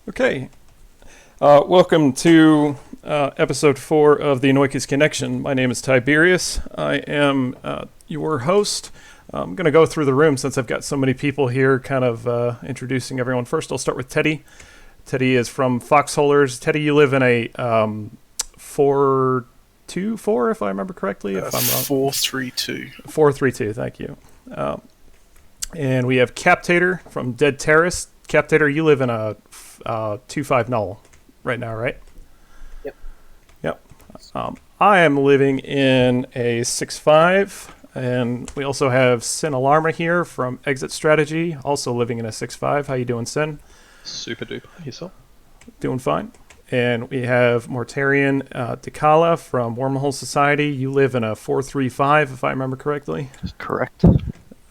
Okay, welcome to episode 4 of the Anoikis Connection. My name is Tiberius. I am your host. I'm going to go through the room since I've got so many people here, kind of introducing everyone. First, I'll start with Teddy. Teddy is from Foxholers. Teddy, you live in a 424, if I remember correctly, if I'm wrong. 432. 432, thank you. And we have Captator from Dead Terrace. Captator, you live in a 25 null right now, right? Yep. Yep. I am living in a 6-5, and we also have Sin Alarma here from Exit Strategy, also living in a 6-5. How you doing, Sin? Super duper. Yourself? Doing fine. And we have Mortarian Dekala from Wormhole Society. You live in a 435, if I remember correctly. Correct.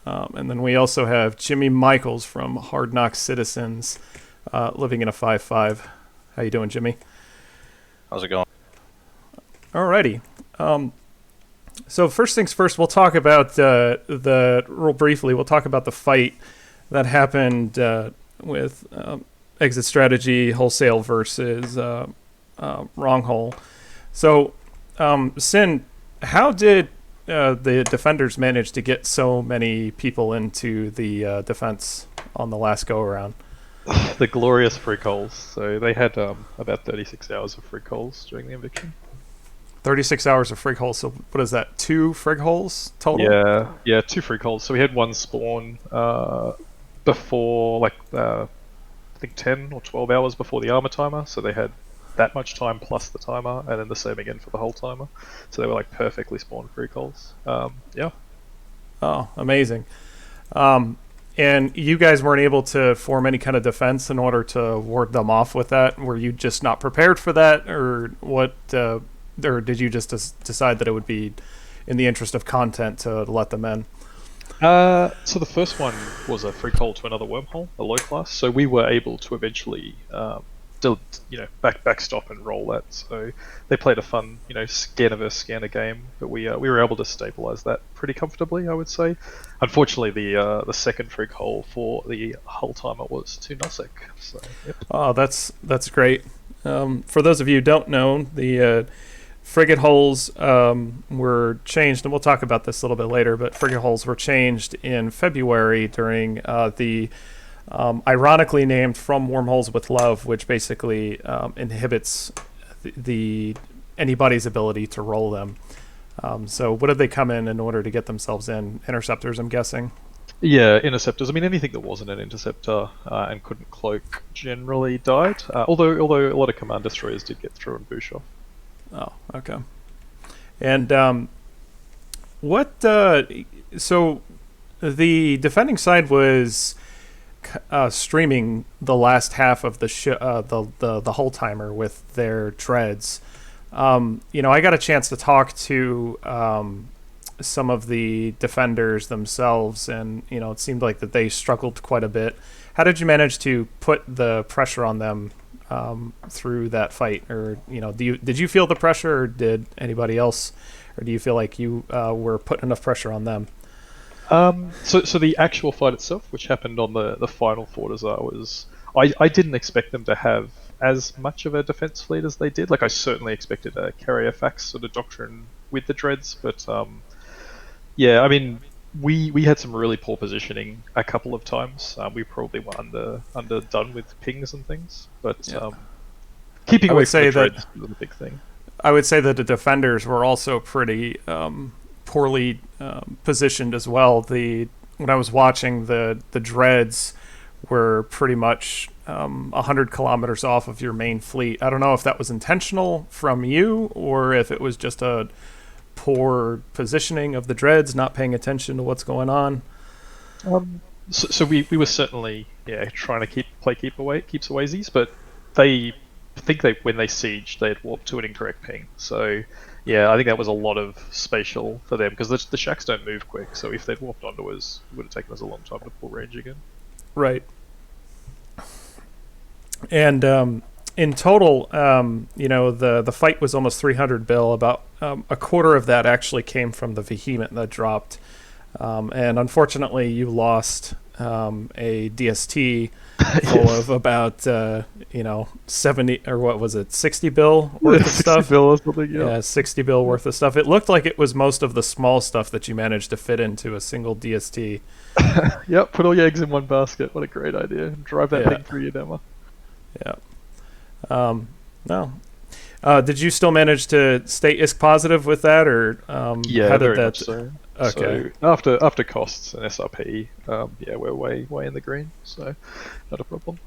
And then we also have Jimmy Michaels from Hard Knock Citizens, living in a 5-5. How you doing, Jimmy? How's it going? Alrighty. So first things first, we'll talk about real briefly, we'll talk about the fight that happened with Exit Strategy Wholesale versus Wronghole. So, Sin, how did the defenders managed to get so many people into the defense on the last go-around? The glorious free calls. So they had about 36 hours of free calls during the eviction. 36 hours of frig holes. So what is that? 2 frig holes total? Yeah, 2 free calls. So we had one spawn before, I think 10 or 12 hours before the armor timer. So they had that much time plus the timer, and then the same again for the whole timer. So they were like perfectly spawned free calls. Yeah. Oh, amazing. And you guys weren't able to form any kind of defense in order to ward them off with that? Were you just not prepared for that, or what? Or did you just decide that it would be in the interest of content to let them in? So the first one was a free call to another wormhole, a low class. So we were able to eventually backstop and roll that. So they played a fun, scanner versus scanner game, but we were able to stabilize that pretty comfortably, I would say. Unfortunately, the second free call for the hull timer was too nusic. So yep. Oh, that's great. For those of you who don't know, the frigate hulls were changed, and we'll talk about this a little bit later, but frigate hulls were changed in February during the ironically named From Wormholes with Love, which basically inhibits anybody's ability to roll them. So what did they come in order to get themselves in? Interceptors, I'm guessing? Yeah, interceptors. I mean, anything that wasn't an interceptor and couldn't cloak generally died, although a lot of command destroyers did get through and boosh off. Oh, okay. And so the defending side was streaming the last half of the whole timer with their dreads. I got a chance to talk to some of the defenders themselves, and it seemed like that they struggled quite a bit. How did you manage to put the pressure on them through that fight? Or did you feel the pressure, or did anybody else, or do you feel like you were putting enough pressure on them? So the actual fight itself, which happened on the final Fortizar, was I didn't expect them to have as much of a defense fleet as they did. Like, I certainly expected a carrier fax sort of doctrine with the dreads, but yeah, I mean, we had some really poor positioning a couple of times. We probably were underdone with pings and things, but yeah. Keeping away from the dreads was a big thing. I would say that the defenders were also pretty poorly positioned as well. When I was watching, the dreads were pretty much 100 kilometers off of your main fleet. I don't know if that was intentional from you, or if it was just a poor positioning of the dreads, not paying attention to what's going on. So we were certainly trying to play keepsawaysies, but they think when they siege, they'd warp to an incorrect ping. So yeah, I think that was a lot of spatial for them, because the shacks don't move quick. So if they'd warped onto us, it would have taken us a long time to pull range again. Right. And in total, the fight was almost 300 bill. About a quarter of that actually came from the Vehement that dropped. And unfortunately, you lost a DST full of about 70, or what was it, 60 bill worth of 60 stuff. bill or something. Yeah, 60 bill worth of stuff. It looked like it was most of the small stuff that you managed to fit into a single DST. Yep, put all your eggs in one basket. What a great idea. Drive that Yeah. thing through your demo. Yeah. No. Did you still manage to stay ISK positive with that, or Yeah, how did very that? much so. Okay. So after costs and SRP, yeah, we're way in the green, so not a problem.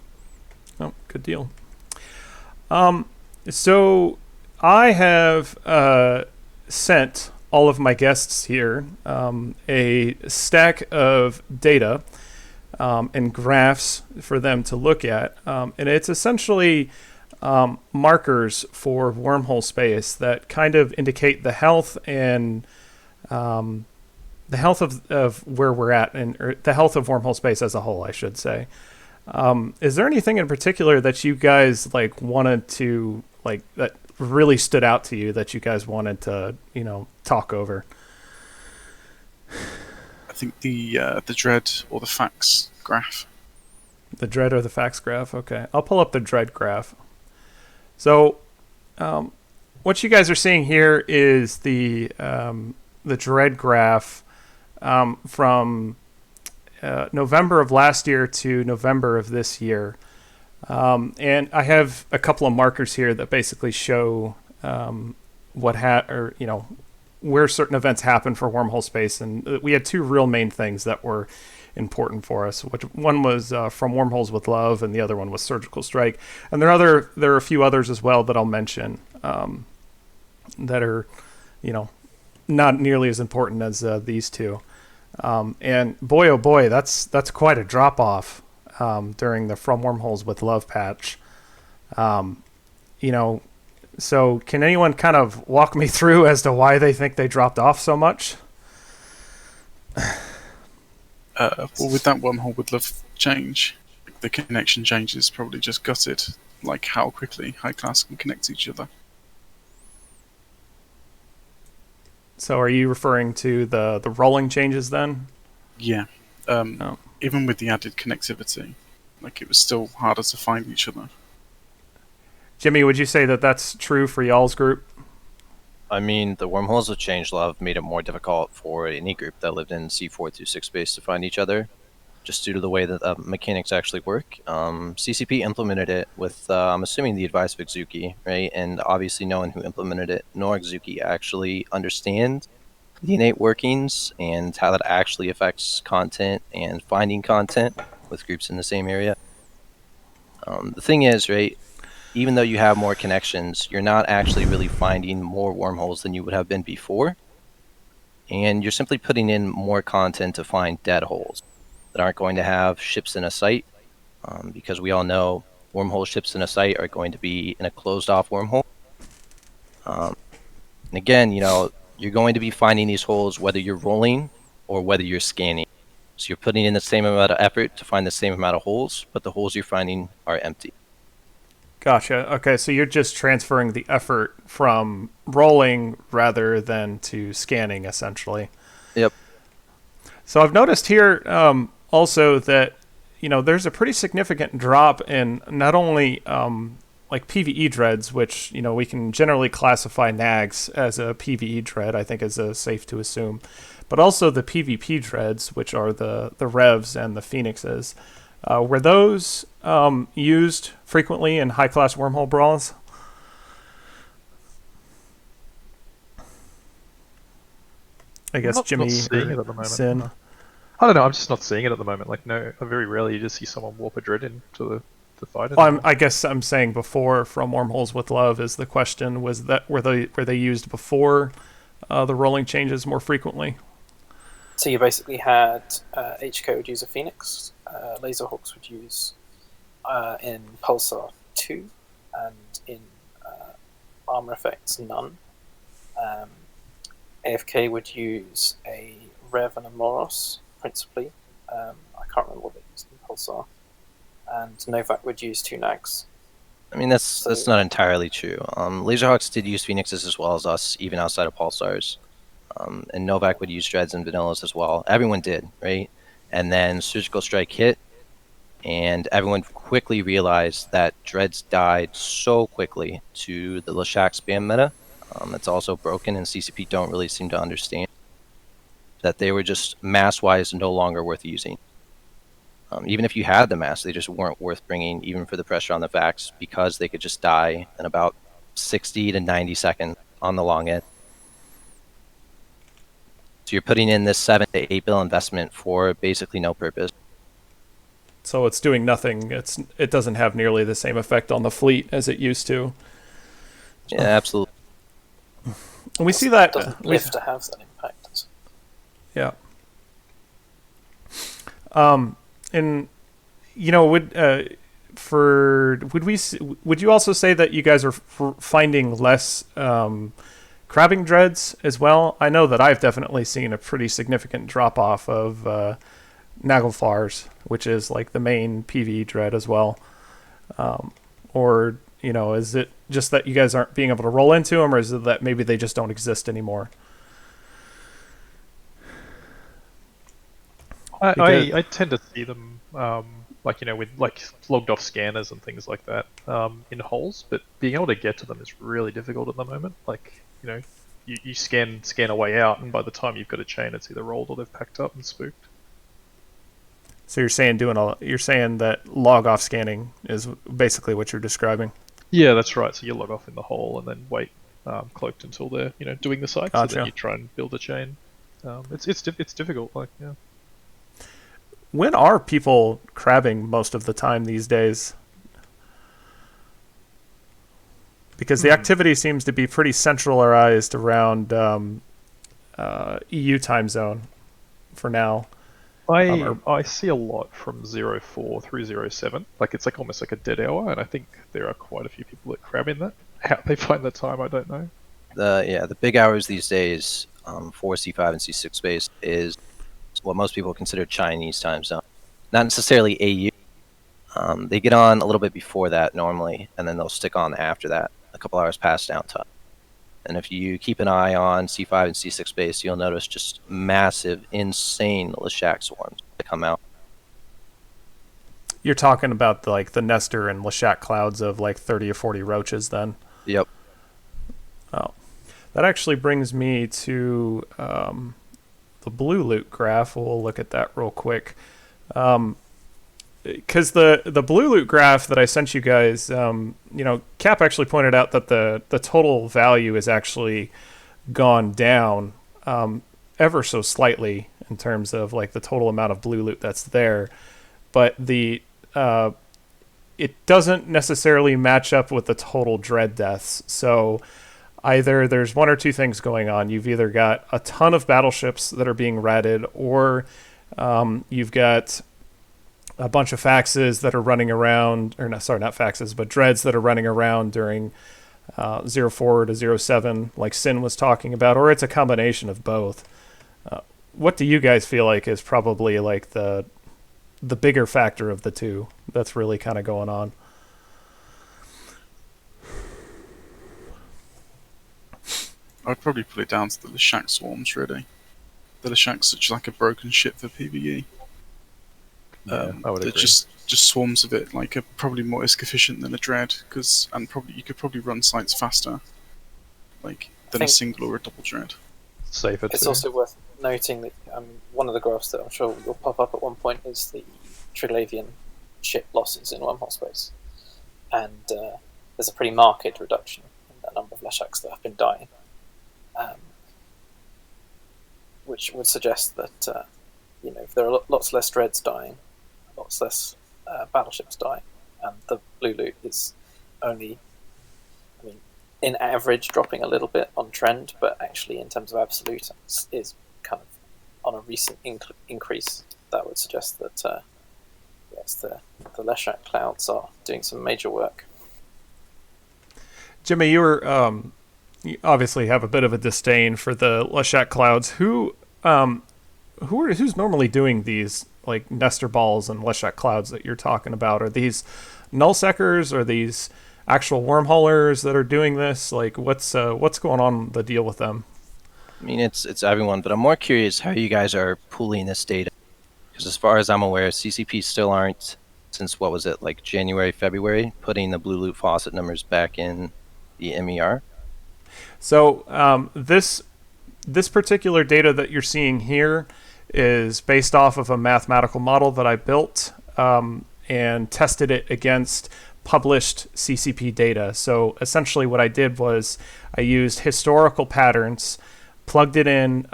Oh, good deal. So I have sent all of my guests here a stack of data and graphs for them to look at, and it's essentially markers for wormhole space that kind of indicate the health and the health of where we're at, and or the health of wormhole space as a whole, I should say. Is there anything in particular that you guys wanted to that really stood out to you that you guys wanted to talk over? I think the dread or the facts graph. The dread or the facts graph. Okay, I'll pull up the dread graph. So, what you guys are seeing here is the dread graph from November of last year to November of this year. And I have a couple of markers here that basically show where certain events happen for wormhole space. And we had two real main things that were important for us. One was from Wormholes with Love, and the other one was Surgical Strike. And there are a few others as well that I'll mention that are, not nearly as important as these two. And boy, oh boy, that's quite a drop off during the From Wormholes with Love patch. So can anyone kind of walk me through as to why they think they dropped off so much? Well, with that wormhole with love change, the connection changes probably just gutted, like how quickly high class can connect to each other. So are you referring to the rolling changes then? Yeah. Even with the added connectivity, it was still harder to find each other. Jimmy, would you say that that's true for y'all's group? I mean, the wormholes of change love made it more difficult for any group that lived in C426 space to find each other, just due to the way that mechanics actually work. CCP implemented it with, I'm assuming, the advice of Exuki, right? And obviously no one who implemented it, nor Exuki, actually understand the innate workings and how that actually affects content and finding content with groups in the same area. The thing is, right, even though you have more connections, you're not actually really finding more wormholes than you would have been before. And you're simply putting in more content to find dead holes that aren't going to have ships in a site, because we all know wormhole ships in a site are going to be in a closed-off wormhole. And again, you're going to be finding these holes whether you're rolling or whether you're scanning. So you're putting in the same amount of effort to find the same amount of holes, but the holes you're finding are empty. Gotcha. Okay, so you're just transferring the effort from rolling rather than to scanning, essentially. Yep. So I've noticed here also that there's a pretty significant drop in not only PvE dreads, which we can generally classify nags as a PvE dread, I think is safe to assume, but also the PvP dreads, which are the revs and the phoenixes. Were those used frequently in high-class wormhole brawls? I guess Jimmy not seeing it or at the moment. Sin. No. I don't know. I'm just not seeing it at the moment. Very rarely you just see someone warp a dread into the fight. I guess I'm saying before From Wormholes with Love is the question. Was that were they used before the rolling changes more frequently? So you basically had HK would use a Phoenix, Laserhawks would use in Pulsar 2, and in Armor Effects none. AFK would use a Rev and a Moros, principally. I can't remember what they used in Pulsar. And Novak would use 2 Nags. I mean, that's not entirely true. Laserhawks did use Phoenixes as well as us, even outside of Pulsars. And Novak would use Dreads and Vanillas as well. Everyone did, right? and then Surgical Strike hit, and everyone quickly realized that Dreads died so quickly to the Leshak spam meta. It's also broken, and CCP don't really seem to understand that they were just mass-wise no longer worth using. Even if you had the mass, they just weren't worth bringing, even for the pressure on the Vax, because they could just die in about 60 to 90 seconds on the long end. So you're putting in this 7 to 8 bill investment for basically no purpose. So it's doing nothing. It doesn't have nearly the same effect on the fleet as it used to. Yeah, absolutely. And we see that. Doesn't live to have that impact. Yeah. And would you also say that you guys are finding less crabbing dreads as well? I know that I've definitely seen a pretty significant drop off of Naglfars, which is like the main PvE dread as well. Or is it just that you guys aren't being able to roll into them, or is it that maybe they just don't exist anymore? I tend to see them with logged off scanners and things like that in holes, but being able to get to them is really difficult at the moment. You scan a way out, and by the time you've got a chain, it's either rolled or they've packed up and spooked. So you're saying that log off scanning is basically what you're describing? Yeah, that's right. So you log off in the hole and then wait cloaked until they're doing the site. Gotcha. So then you try and build a chain. It's difficult. When are people crabbing most of the time these days? Because the activity seems to be pretty centralized around EU time zone for now. I see a lot from 04 through 07. It's almost like a dead hour, and I think there are quite a few people that crab in that. How they find the time, I don't know. The big hours these days for C5 and C6 space is what most people consider Chinese time zone. Not necessarily AU. They get on a little bit before that normally, and then they'll stick on after that, a couple hours past downtime. And if you keep an eye on C5 and C6 space, you'll notice just massive, insane Leshak swarms that come out. You're talking about the Nestor and Leshak clouds of 30 or 40 roaches then? Yep. Oh. That actually brings me to the blue loot graph. We'll look at that real quick. Because the blue loot graph that I sent you guys, Cap actually pointed out that the total value is actually gone down ever so slightly in terms of the total amount of blue loot that's there, but it doesn't necessarily match up with the total dread deaths. So either there's one or two things going on. You've either got a ton of battleships that are being ratted, or you've got a bunch of faxes that are running around, or not faxes, but dreads that are running around during 04 to 07, like Sin was talking about, or it's a combination of both. What do you guys feel like is probably the bigger factor of the two that's really kind of going on? I'd probably put it down to the Leshak swarms, really. The Leshak's such a broken ship for PvE. I would agree. Just swarms of it are probably more ISK efficient than a dread, you could probably run sites faster, than a single or a double dread. Safer It's too. also worth noting that one of the graphs that I'm sure will pop up at one point is the Triglavian ship losses in wormhole space, and there's a pretty marked reduction in the number of Leshaks that have been dying, which would suggest that if there are lots less dreads dying, lots less battleships dying, and the blue loot is only, in average, dropping a little bit on trend, but actually in terms of absolute is kind of on a recent increase. That would suggest that yes, the Leshak clouds are doing some major work. Jimmy, you obviously have a bit of a disdain for the Leshak clouds. Who's normally doing these Nestor balls and Leshak clouds that you're talking about? Are these nullsecers? Are these actual wormholers that are doing this? What's going on the deal with them? It's everyone, but I'm more curious how you guys are pooling this data. Because as far as I'm aware, CCP still aren't, since what was it, like January, February, putting the blue loot faucet numbers back in the MER. So this particular data that you're seeing here is based off of a mathematical model that I built and tested it against published CCP data. So essentially what I did was I used historical patterns, plugged in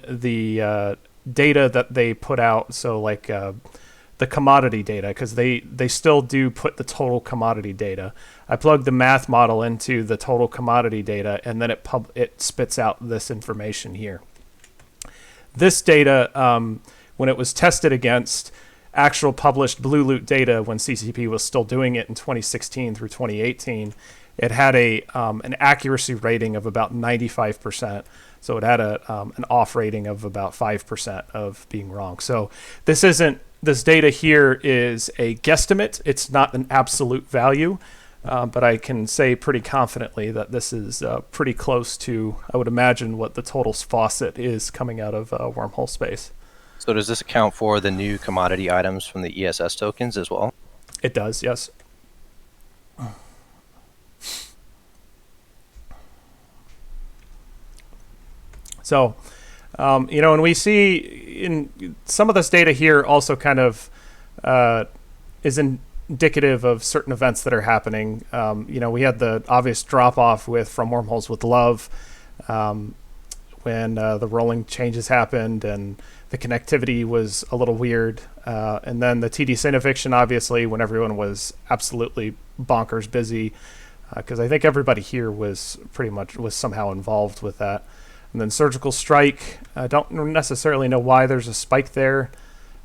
the data that they put out, so like the commodity data, because they still do put the total commodity data. I plugged the math model into the total commodity data, and then it spits out this information here. This data, when it was tested against actual published Blue Loot data when CCP was still doing it in 2016 through 2018, it had an accuracy rating of about 95%. So it had an off rating of about 5% of being wrong. So this data here is a guesstimate. It's not an absolute value, but I can say pretty confidently that this is pretty close to, I would imagine, what the total faucet is coming out of wormhole space. So does this account for the new commodity items from the ESS tokens as well? It does, yes. So, and we see in some of this data here also kind of is indicative of certain events that are happening. We had the obvious drop off From Wormholes with Love when the rolling changes happened and the connectivity was a little weird. And then the TD Sin eviction, obviously, when everyone was absolutely bonkers busy, because I think everybody here was somehow involved with that. And then Surgical Strike, I don't necessarily know why there's a spike there.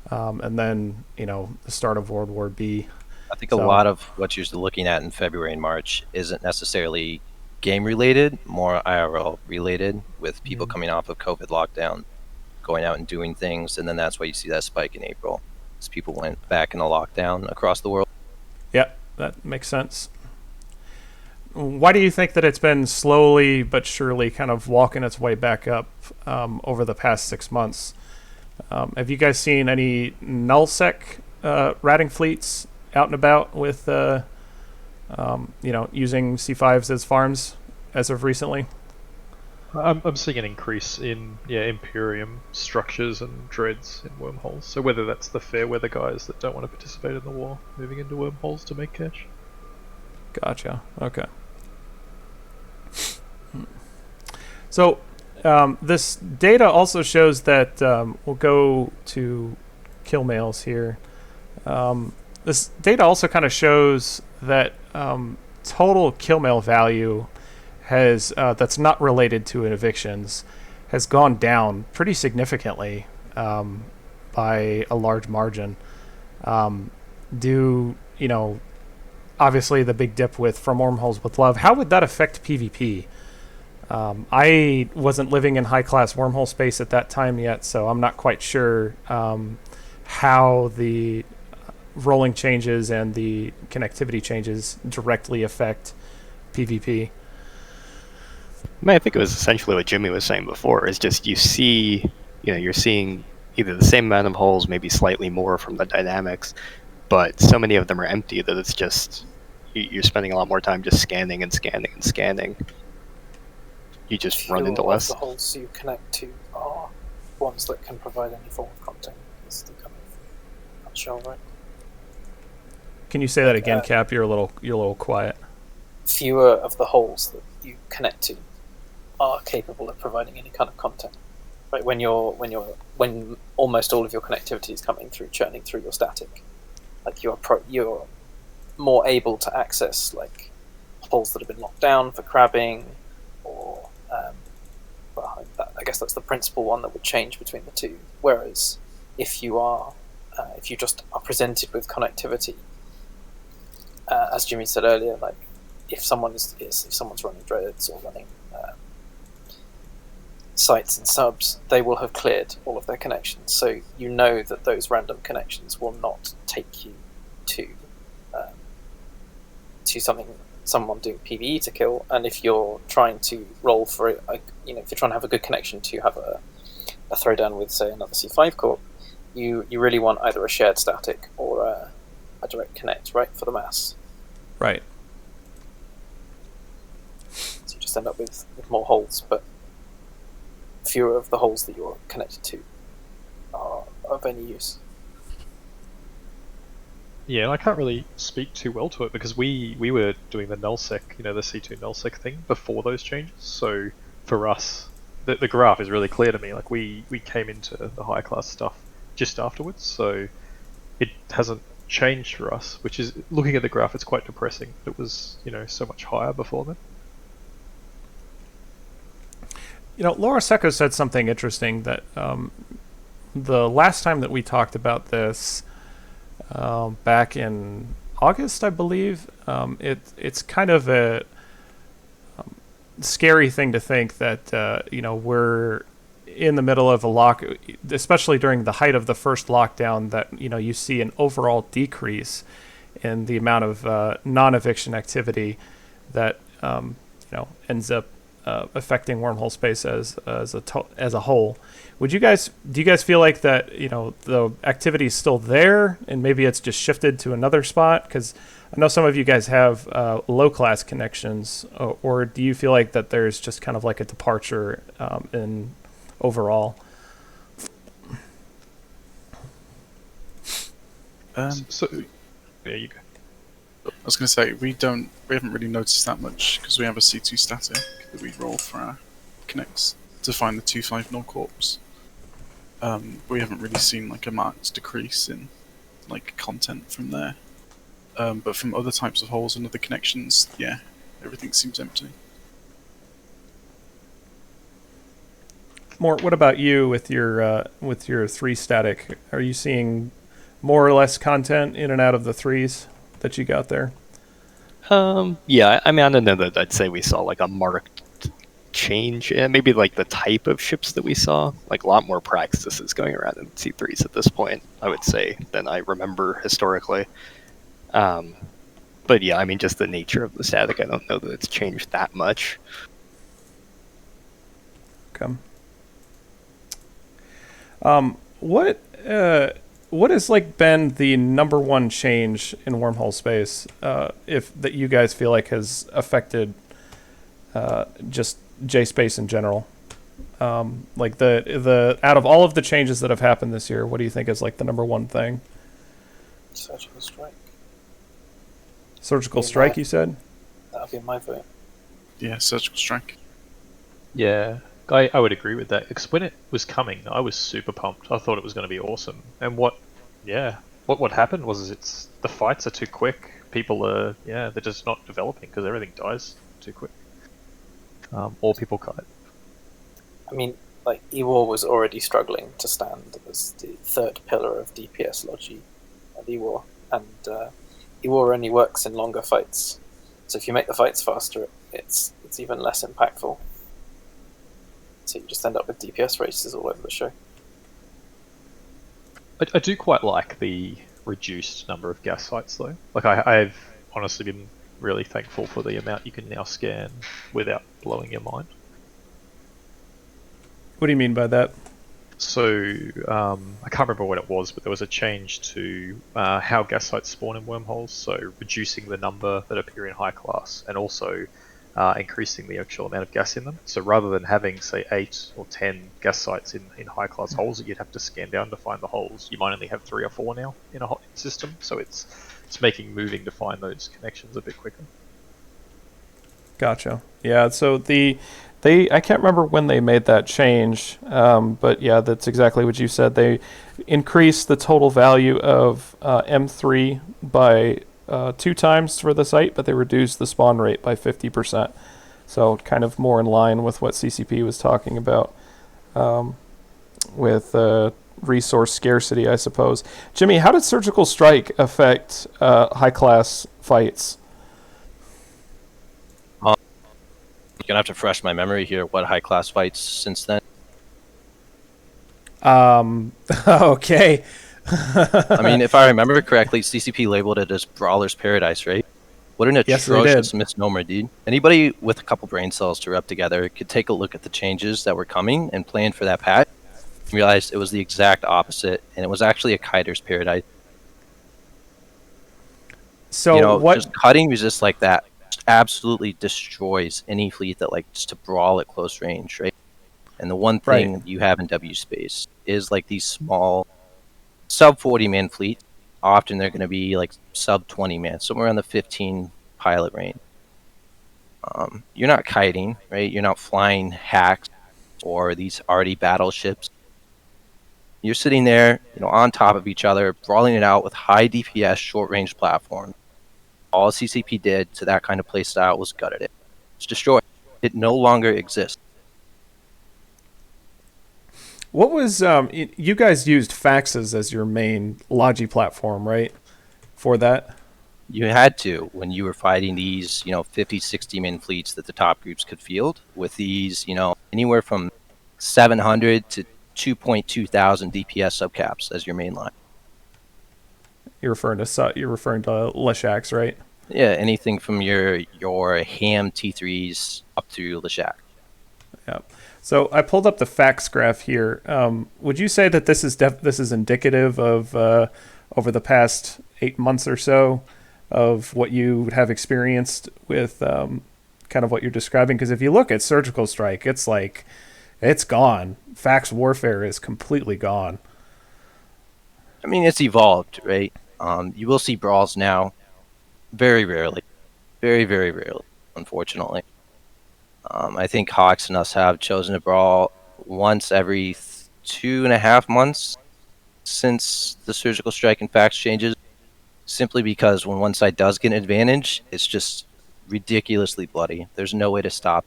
And then, the start of World War B. I think a lot of what you're looking at in February and March isn't necessarily game-related, more IRL-related, with people coming off of COVID lockdown, going out and doing things, and then that's why you see that spike in April, as people went back in a lockdown across the world. Yeah, that makes sense. Why do you think that it's been slowly but surely kind of walking its way back up over the past 6 months? Have you guys seen any nullsec ratting fleets out and about with, using C5s as farms as of recently? I'm seeing an increase in Imperium structures and dreads in wormholes. So whether that's the fair weather guys that don't want to participate in the war moving into wormholes to make cash. Gotcha. Okay. So this data also shows that we'll go to kill mails here. This data also kind of shows that total kill mail value has that's not related to evictions has gone down pretty significantly by a large margin. Obviously the big dip From Wormholes with Love. How would that affect PvP? I wasn't living in high-class wormhole space at that time yet, so I'm not quite sure how the rolling changes and the connectivity changes directly affect PvP. I think it was essentially what Jimmy was saying before. Is just you're seeing either the same amount of holes, maybe slightly more from the dynamics, but so many of them are empty that it's just you're spending a lot more time just scanning and scanning and scanning. You just run into less. The holes you connect to are ones that can provide any form of content. Is the kind of nutshell, right? Can you say that again, Cap? You're a little quiet. Fewer of the holes that you connect to are capable of providing any kind of content. Right? When almost all of your connectivity is coming through, churning through your static, like you're more able to access like holes that have been locked down for crabbing, or I guess that's the principal one that would change between the two. Whereas if you just are presented with connectivity, as Jimmy said earlier, like if someone's running dreads or running sites and subs, they will have cleared all of their connections. So you know that those random connections will not take you to someone doing PvE to kill. And if you're trying to roll for it, if you're trying to have a good connection to have a throwdown with, say, another C5 corp, you really want either a shared static or a direct connect, right, for the mass. Right. So you just end up with more holes, but fewer of the holes that you're connected to are of any use. Yeah, and I can't really speak too well to it because we were doing the nullsec, the C2 nullsec thing before those changes. So for us, the graph is really clear to me. Like we came into the high class stuff just afterwards, so it hasn't changed for us. Which is, looking at the graph, it's quite depressing. It was so much higher before then. Laura Secco said something interesting that the last time that we talked about this, back in August, I believe, it's kind of a scary thing to think that we're in the middle of a lock, especially during the height of the first lockdown, that you see an overall decrease in the amount of non-eviction activity that ends up affecting wormhole space as a whole. Do you guys feel like that the activity is still there and maybe it's just shifted to another spot? Because I know some of you guys have low class connections, or do you feel like that there's just kind of like a departure in overall? So there you go. I was going to say we haven't really noticed that much because we have a C2 static that we roll for our connects to find the 2.5 null corps. We haven't really seen like a marked decrease in like content from there. But from other types of holes and other connections, yeah, everything seems empty. Mort, what about you with your 3 static? Are you seeing more or less content in and out of the 3s that you got there? Yeah, I mean, I don't know that I'd say we saw like a marked change. Maybe like the type of ships that we saw, like a lot more praxis going around in C3s at this point, I would say, than I remember historically. But yeah, I mean, just the nature of the static, I don't know that it's changed that much. Okay. What has like been the number one change in wormhole space, if that you guys feel like has affected just J space in general? Like the out of all of the changes that have happened this year, what do you think is like the number one thing? Surgical strike. Surgical strike, you said? That'll be my vote. Yeah, surgical strike. Yeah, I would agree with that, because when it was coming, I was super pumped. I thought it was going to be awesome. And what happened was the fights are too quick. People are, they're just not developing because everything dies too quick. Or people kite. I mean, like, E-War was already struggling to stand as the third pillar of DPS logi of E-War, and E-War only works in longer fights. So if you make the fights faster, it's even less impactful. So you just end up with DPS races all over the show. I do quite like the reduced number of gas sites, though. Like, I've honestly been really thankful for the amount you can now scan without blowing your mind. What do you mean by that? So, I can't remember what it was, but there was a change to how gas sites spawn in wormholes, so reducing the number that appear in high class, and also increasing the actual amount of gas in them. So rather than having, say, 8 or 10 gas sites in high class holes that you'd have to scan down to find the holes, you might only have 3 or 4 now in a system, so it's making moving to find those connections a bit quicker. Gotcha. Yeah, so I can't remember when they made that change, but yeah, that's exactly what you said. They increased the total value of M3 by 2 times for the site, but they reduced the spawn rate by 50%. So kind of more in line with what CCP was talking about with resource scarcity, I suppose. Jimmy, how did Surgical Strike affect high-class fights? You're going to have to refresh my memory here. What high-class fights since then? Okay. I mean, if I remember correctly, CCP labeled it as Brawler's Paradise, right? What an atrocious misnomer, dude. Anybody with a couple brain cells to rub together could take a look at the changes that were coming and plan for that patch realized it was the exact opposite, and it was actually a kiter's paradise. So what? Just cutting resist like that just absolutely destroys any fleet that likes to brawl at close range, right? And the one thing Right. you have in W space is like these small sub 40 man fleets. Often they're going to be like sub 20 man, somewhere around the 15 pilot range. You're not kiting, right? You're not flying hacks or these arty battleships. You're sitting there, on top of each other, brawling it out with high DPS short range platforms. All CCP did to that kind of playstyle was gutted it. It's destroyed. It no longer exists. What was you guys used faxes as your main Logi platform, right? For that? You had to when you were fighting these, 50, 60 man fleets that the top groups could field with these, anywhere from 700 to 2.2 thousand DPS subcaps as your main line. You're referring to Leshak's, right? Yeah, anything from your ham T3s up to Leshak. Yeah. So I pulled up the fax graph here. Would you say that this is indicative of over the past 8 months or so of what you have experienced with kind of what you're describing? Because if you look at Surgical Strike, it's like it's gone. Fax warfare is completely gone. I mean, it's evolved, right? You will see brawls now, very rarely, very, very rarely, unfortunately. I think Hawks and us have chosen to brawl once every 2.5 months since the Surgical Strike and fax changes, simply because when one side does get an advantage, it's just ridiculously bloody. There's no way to stop.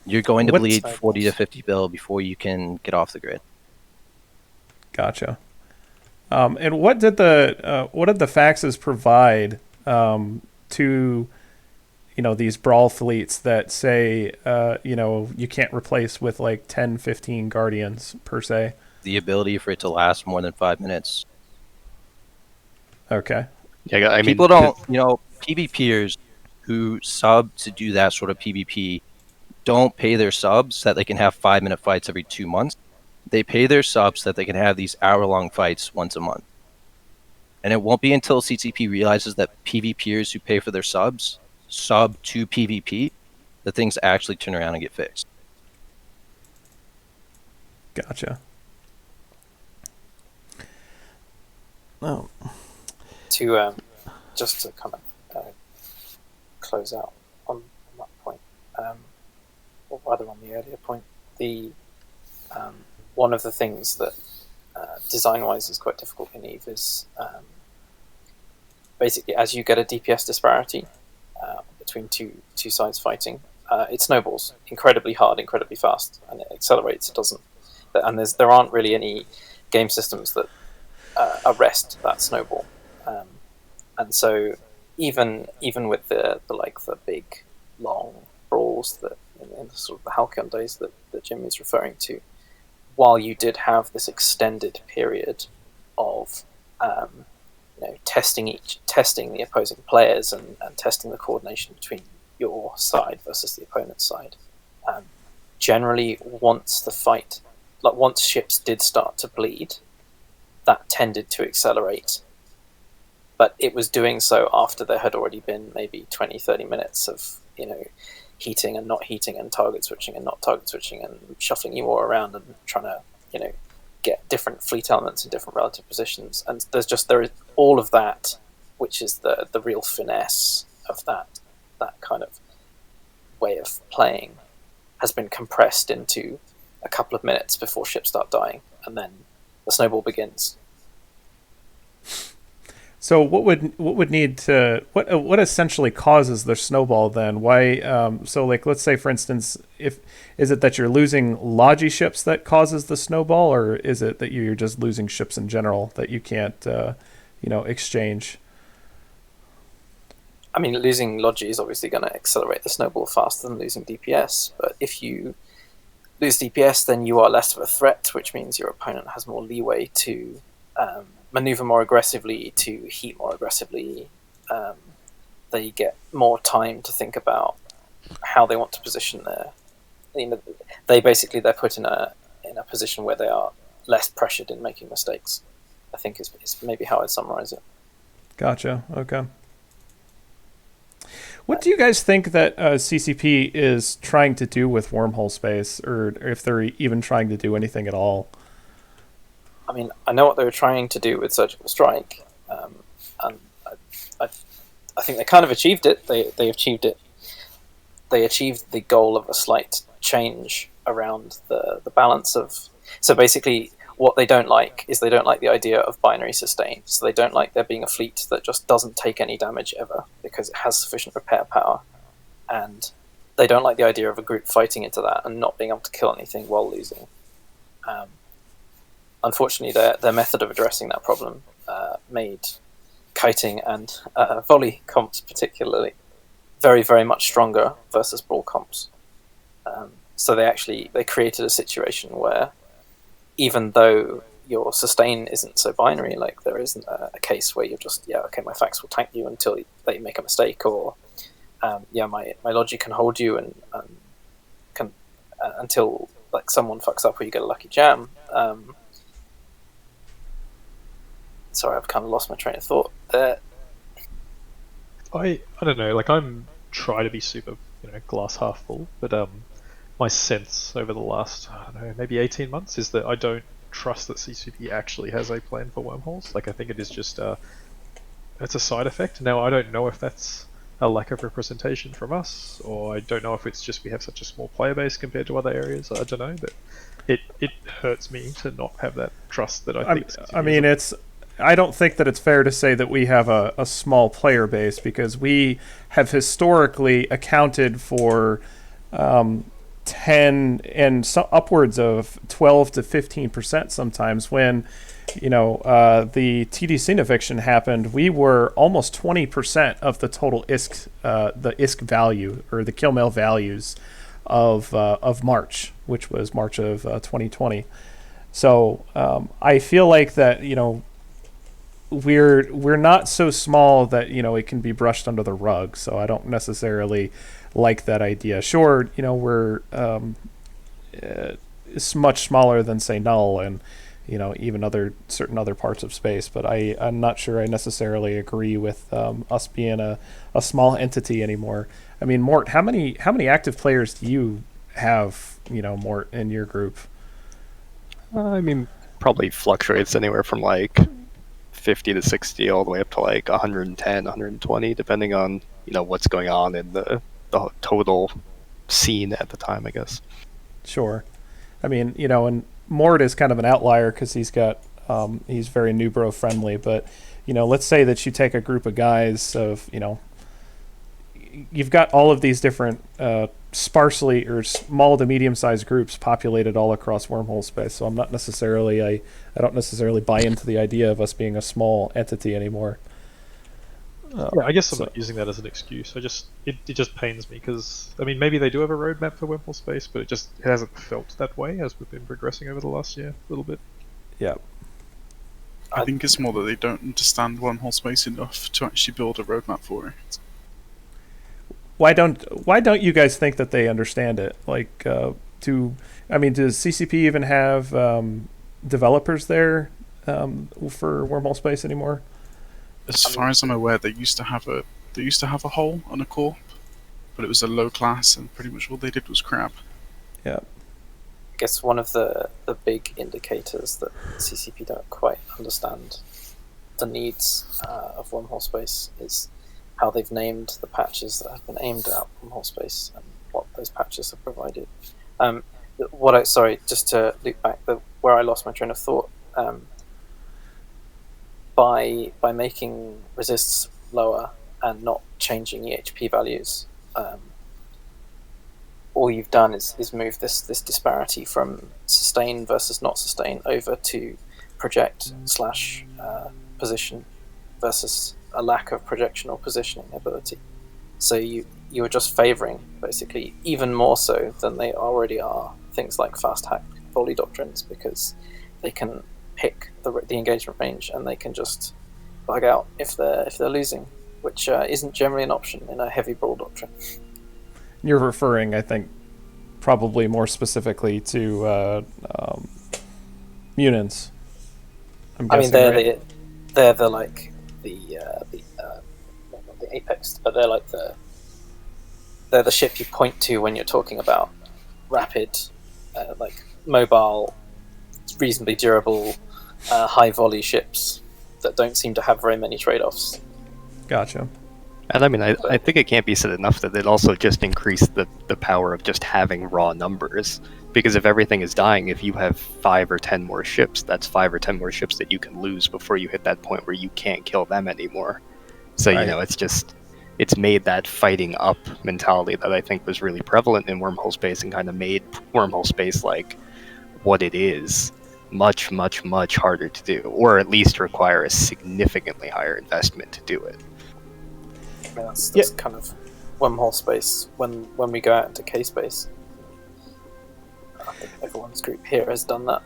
You're going to bleed 40 to 50 bill before you can get off the grid. Gotcha. And what did the faxes provide to these brawl fleets that say you can't replace with like 10, 15 guardians per se? The ability for it to last more than 5 minutes. Okay. Yeah, I mean, people don't, PvPers who sub to do that sort of PvP don't pay their subs so that they can have 5-minute fights every 2 months. They pay their subs so that they can have these hour-long fights once a month. And it won't be until CCP realizes that PvPers who pay for their subs sub to PvP that things actually turn around and get fixed. Gotcha. Oh. To just to kind of close out on that point, or rather on the earlier point, the one of the things that design-wise is quite difficult in EVE is basically as you get a DPS disparity between two sides fighting, it snowballs incredibly hard, incredibly fast, and it accelerates. It doesn't, and there aren't really any game systems that arrest that snowball, and so even with the big long brawls that in the sort of the Halcyon days that Jim is referring to, while you did have this extended period of testing the opposing players and testing the coordination between your side versus the opponent's side, generally once ships did start to bleed, that tended to accelerate, but it was doing so after there had already been maybe 20-30 minutes of heating and not heating and target switching and not target switching and shuffling you all around and trying to get different fleet elements in different relative positions. And there is all of that, which is the real finesse of that kind of way of playing, has been compressed into a couple of minutes before ships start dying, and then the snowball begins. So what essentially causes the snowball then? Why? So like, let's say for instance, is it that you're losing Logi ships that causes the snowball, or is it that you're just losing ships in general that you can't exchange? I mean, losing Logi is obviously going to accelerate the snowball faster than losing DPS, but if you lose DPS, then you are less of a threat, which means your opponent has more leeway to maneuver more aggressively, to heat more aggressively. They get more time to think about how they want to position their. They're put in a in a position where they are less pressured in making mistakes. I think is maybe how I'd summarize it. Gotcha. Okay. What do you guys think that CCP is trying to do with wormhole space, or if they're even trying to do anything at all? I mean, I know what they were trying to do with Surgical Strike, and I think they kind of achieved it. They achieved it. They achieved the goal of a slight change around the balance of. So basically, what they don't like is they don't like the idea of binary sustain. So they don't like there being a fleet that just doesn't take any damage ever because it has sufficient repair power, and they don't like the idea of a group fighting into that and not being able to kill anything while losing. Unfortunately, their method of addressing that problem made kiting and volley comps particularly very, very much stronger versus brawl comps. So they created a situation where even though your sustain isn't so binary, like there isn't a case where you're just, my fax will tank you until they make a mistake, or my logic can hold you and can until like someone fucks up or you get a lucky jam. Sorry, I've kind of lost my train of thought there. I don't know. Like, I'm trying to be super, glass half full, but my sense over the last, I don't know, maybe 18 months is that I don't trust that CCP actually has a plan for wormholes. Like, I think it is just it's a side effect. Now, I don't know if that's a lack of representation from us, or I don't know if it's just we have such a small player base compared to other areas. I don't know, but it hurts me to not have that trust that I think. I don't think that it's fair to say that we have a small player base, because we have historically accounted for 10 and upwards of 12 to 15% sometimes. When the TDC eviction happened, we were almost 20% of the total the ISK value, or the kill mail values of March, which was March of 2020. So I feel like that we're not so small that it can be brushed under the rug. So I don't necessarily like that idea. Sure, we're it's much smaller than, say, Null and even certain other parts of space, but I'm not sure I necessarily agree with us being a small entity anymore. I mean, Mort, how many active players do you have, Mort, in your group? I mean, probably fluctuates anywhere from like 50 to 60 all the way up to like 110, 120, depending on what's going on in the total scene at the time, I guess. Sure. I mean, and Mort is kind of an outlier because he's very new bro friendly, but let's say that you take a group of guys of you've got all of these different sparsely or small to medium sized groups populated all across wormhole space. So I don't necessarily buy into the idea of us being a small entity anymore. I guess I'm not using that as an excuse. It just pains me because maybe they do have a roadmap for wormhole space, but it hasn't felt that way as we've been progressing over the last year a little bit. Yeah. I think it's more that they don't understand wormhole space enough to actually build a roadmap for it. Why don't you guys think that they understand it? Like, does CCP even have developers there for wormhole space anymore? As far as I'm aware, they used to have a hole on a corp, but it was a low class, and pretty much all they did was crap. Yeah. I guess one of the big indicators that CCP don't quite understand the needs of wormhole space is how they've named the patches that have been aimed at wormhole space and what those patches have provided. Just to loop back, where I lost my train of thought, by making resists lower and not changing EHP values, all you've done is move this disparity from sustain versus not sustain over to project / position versus a lack of projection or positioning ability. So you're just favouring, basically, even more so than they already are, things like fast hack volley doctrines, because they can pick the engagement range and they can just bug out if they're losing, which isn't generally an option in a heavy brawl doctrine. You're referring, I think, probably more specifically to Munins. I'm I mean, guessing, right? they're the like not the apex, but they're like they're the ship you point to when you're talking about rapid, like mobile, reasonably durable, high volley ships that don't seem to have very many trade-offs. Gotcha. And I mean, I think it can't be said enough that it also just increased the power of just having raw numbers. Because if everything is dying, if you have 5 or 10 more ships, that's 5 or 10 more ships that you can lose before you hit that point where you can't kill them anymore. So, Right. you know, it's made that fighting up mentality that I think was really prevalent in wormhole space and kind of made wormhole space like what it is much, much, much harder to do, or at least require a significantly higher investment to do it. I mean, that's kind of wormhole space when we go out into K space. I think everyone's group here has done that,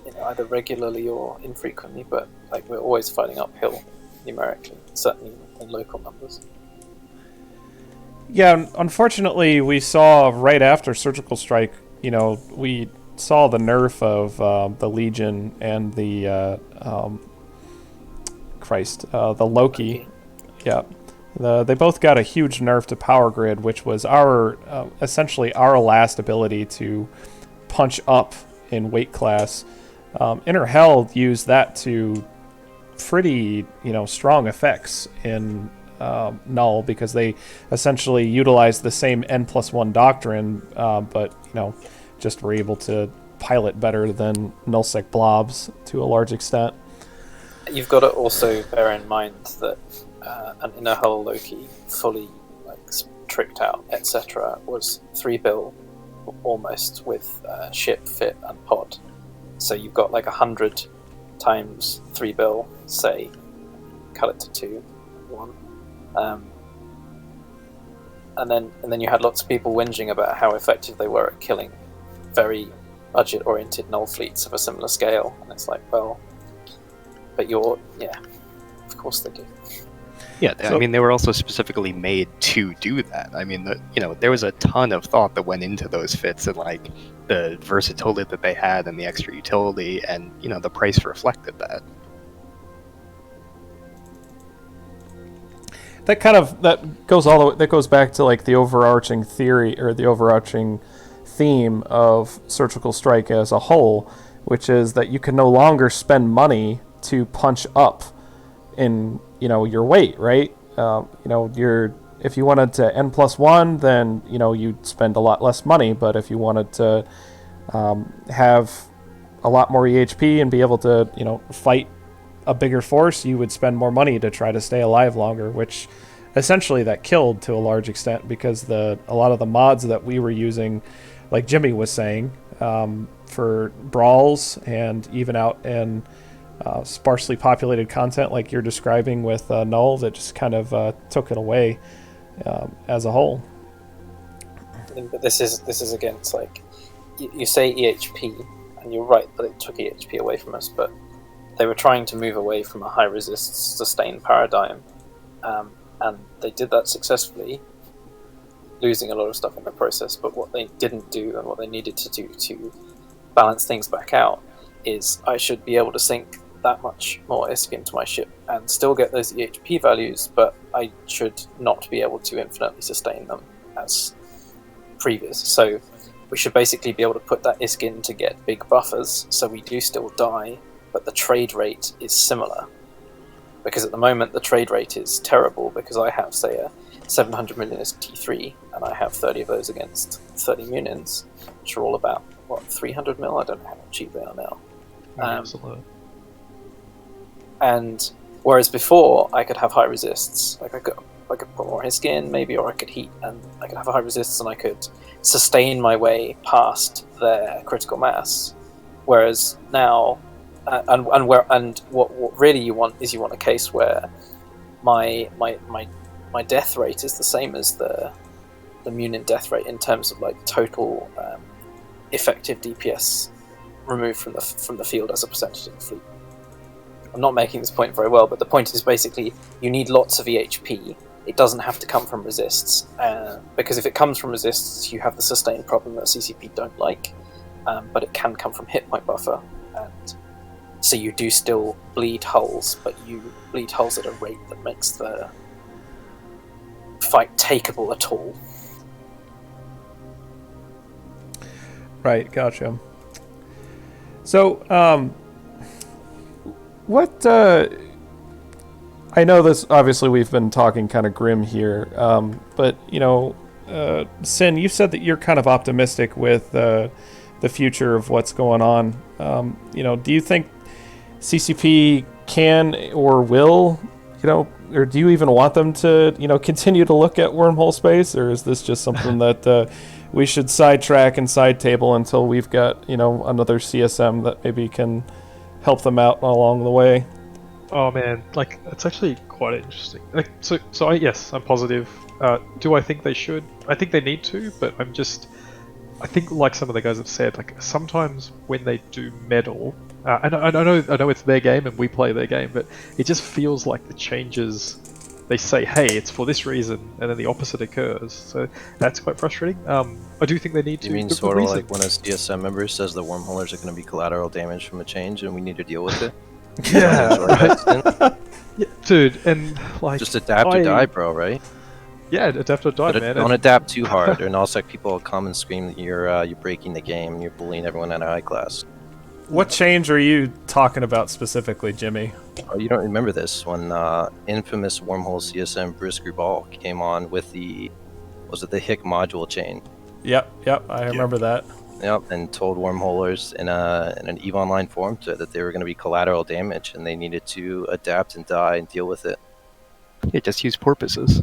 you know, either regularly or infrequently, but like we're always fighting uphill numerically, certainly in local numbers. Yeah, unfortunately, we saw right after Surgical Strike, you know, we saw the nerf of the Legion and the the Loki. Yeah, they both got a huge nerf to Power Grid, which was our essentially our last ability to punch up in weight class. Inner Hell used that to pretty, you know, strong effects in Null, because they essentially utilized the same N+1 doctrine, but, you know, just were able to pilot better than nullsec blobs to a large extent. You've got to also bear in mind that an Inner Hull Loki fully like tricked out, etc., was 3 bill almost with ship, fit, and pod. So you've got like 100 times 3 bill, say, cut it to 2, 1. And then you had lots of people whinging about how effective they were at killing very budget-oriented null fleets of a similar scale, and it's like, well, but of course they do. Yeah, I mean, they were also specifically made to do that. I mean, there was a ton of thought that went into those fits, and like the versatility that they had, and the extra utility, and you know, the price reflected that. That goes back to like the overarching theory or the overarching theme of Surgical Strike as a whole, which is that you can no longer spend money to punch up in, you know, your weight, right? You know, if you wanted to N+1, then, you know, you'd spend a lot less money. But if you wanted to have a lot more EHP and be able to, you know, fight a bigger force, you would spend more money to try to stay alive longer, which essentially that killed to a large extent, because a lot of the mods that we were using, like Jimmy was saying, for brawls and even out in sparsely populated content like you're describing with Null, that just kind of took it away as a whole. But this is again, it's like you say EHP, and you're right that it took EHP away from us, but they were trying to move away from a high resist sustained paradigm, and they did that successfully, losing a lot of stuff in the process. But what they didn't do, and what they needed to do to balance things back out, is I should be able to sink that much more ISK into my ship and still get those EHP values, but I should not be able to infinitely sustain them as previous. So we should basically be able to put that ISK in to get big buffers, so we do still die, but the trade rate is similar. Because at the moment the trade rate is terrible, because I have, say, a 700 million ISK T3, and I have 30 of those against 30 Munins, which are all about, 300 mil? I don't know how cheap they are now. Absolutely. And whereas before I could have high resists, like I could put more ISK in maybe, or I could heat, and I could have a high resists and I could sustain my way past their critical mass. Whereas now, what really you want a case where my death rate is the same as the Munin death rate in terms of like total effective DPS removed from the field as a percentage of the fleet. I'm not making this point very well, but the point is basically you need lots of EHP it doesn't have to come from resists, because if it comes from resists, you have the sustain problem that CCP don't like, but it can come from hit point buffer, and so you do still bleed hulls, but you bleed hulls at a rate that makes the fight takeable at all. Right, gotcha. So, what, I know this, obviously we've been talking kind of grim here, but, Sin, you said that you're kind of optimistic with the future of what's going on. Do you think CCP can or will, or do you even want them to, continue to look at wormhole space, or is this just something that we should sidetrack and side table until we've got, another CSM that maybe can help them out along the way? Oh man, it's actually quite interesting. Yes, I'm positive. Do I think they should? I think they need to, but I think like some of the guys have said, sometimes when they do meddle, and I know it's their game and we play their game, but it just feels like the changes, they say, hey, it's for this reason, and then the opposite occurs. So that's quite frustrating. I do think they need to. You mean sort of like when a CSM member says the wormholers are going to be collateral damage from a change and we need to deal with it? Yeah, yeah, dude, and just adapt or die, bro, right? Yeah, adapt or die, man. Don't adapt too hard, or else people will come and scream that you're breaking the game and you're bullying everyone out of high class. What change are you talking about specifically, Jimmy? Oh, you don't remember this when infamous wormhole CSM Brisker Ball came on with the Hick module chain? Yep, I remember that. Yep, and told wormholers in an EVE Online forum that they were going to be collateral damage and they needed to adapt and die and deal with it. Yeah, just use porpoises.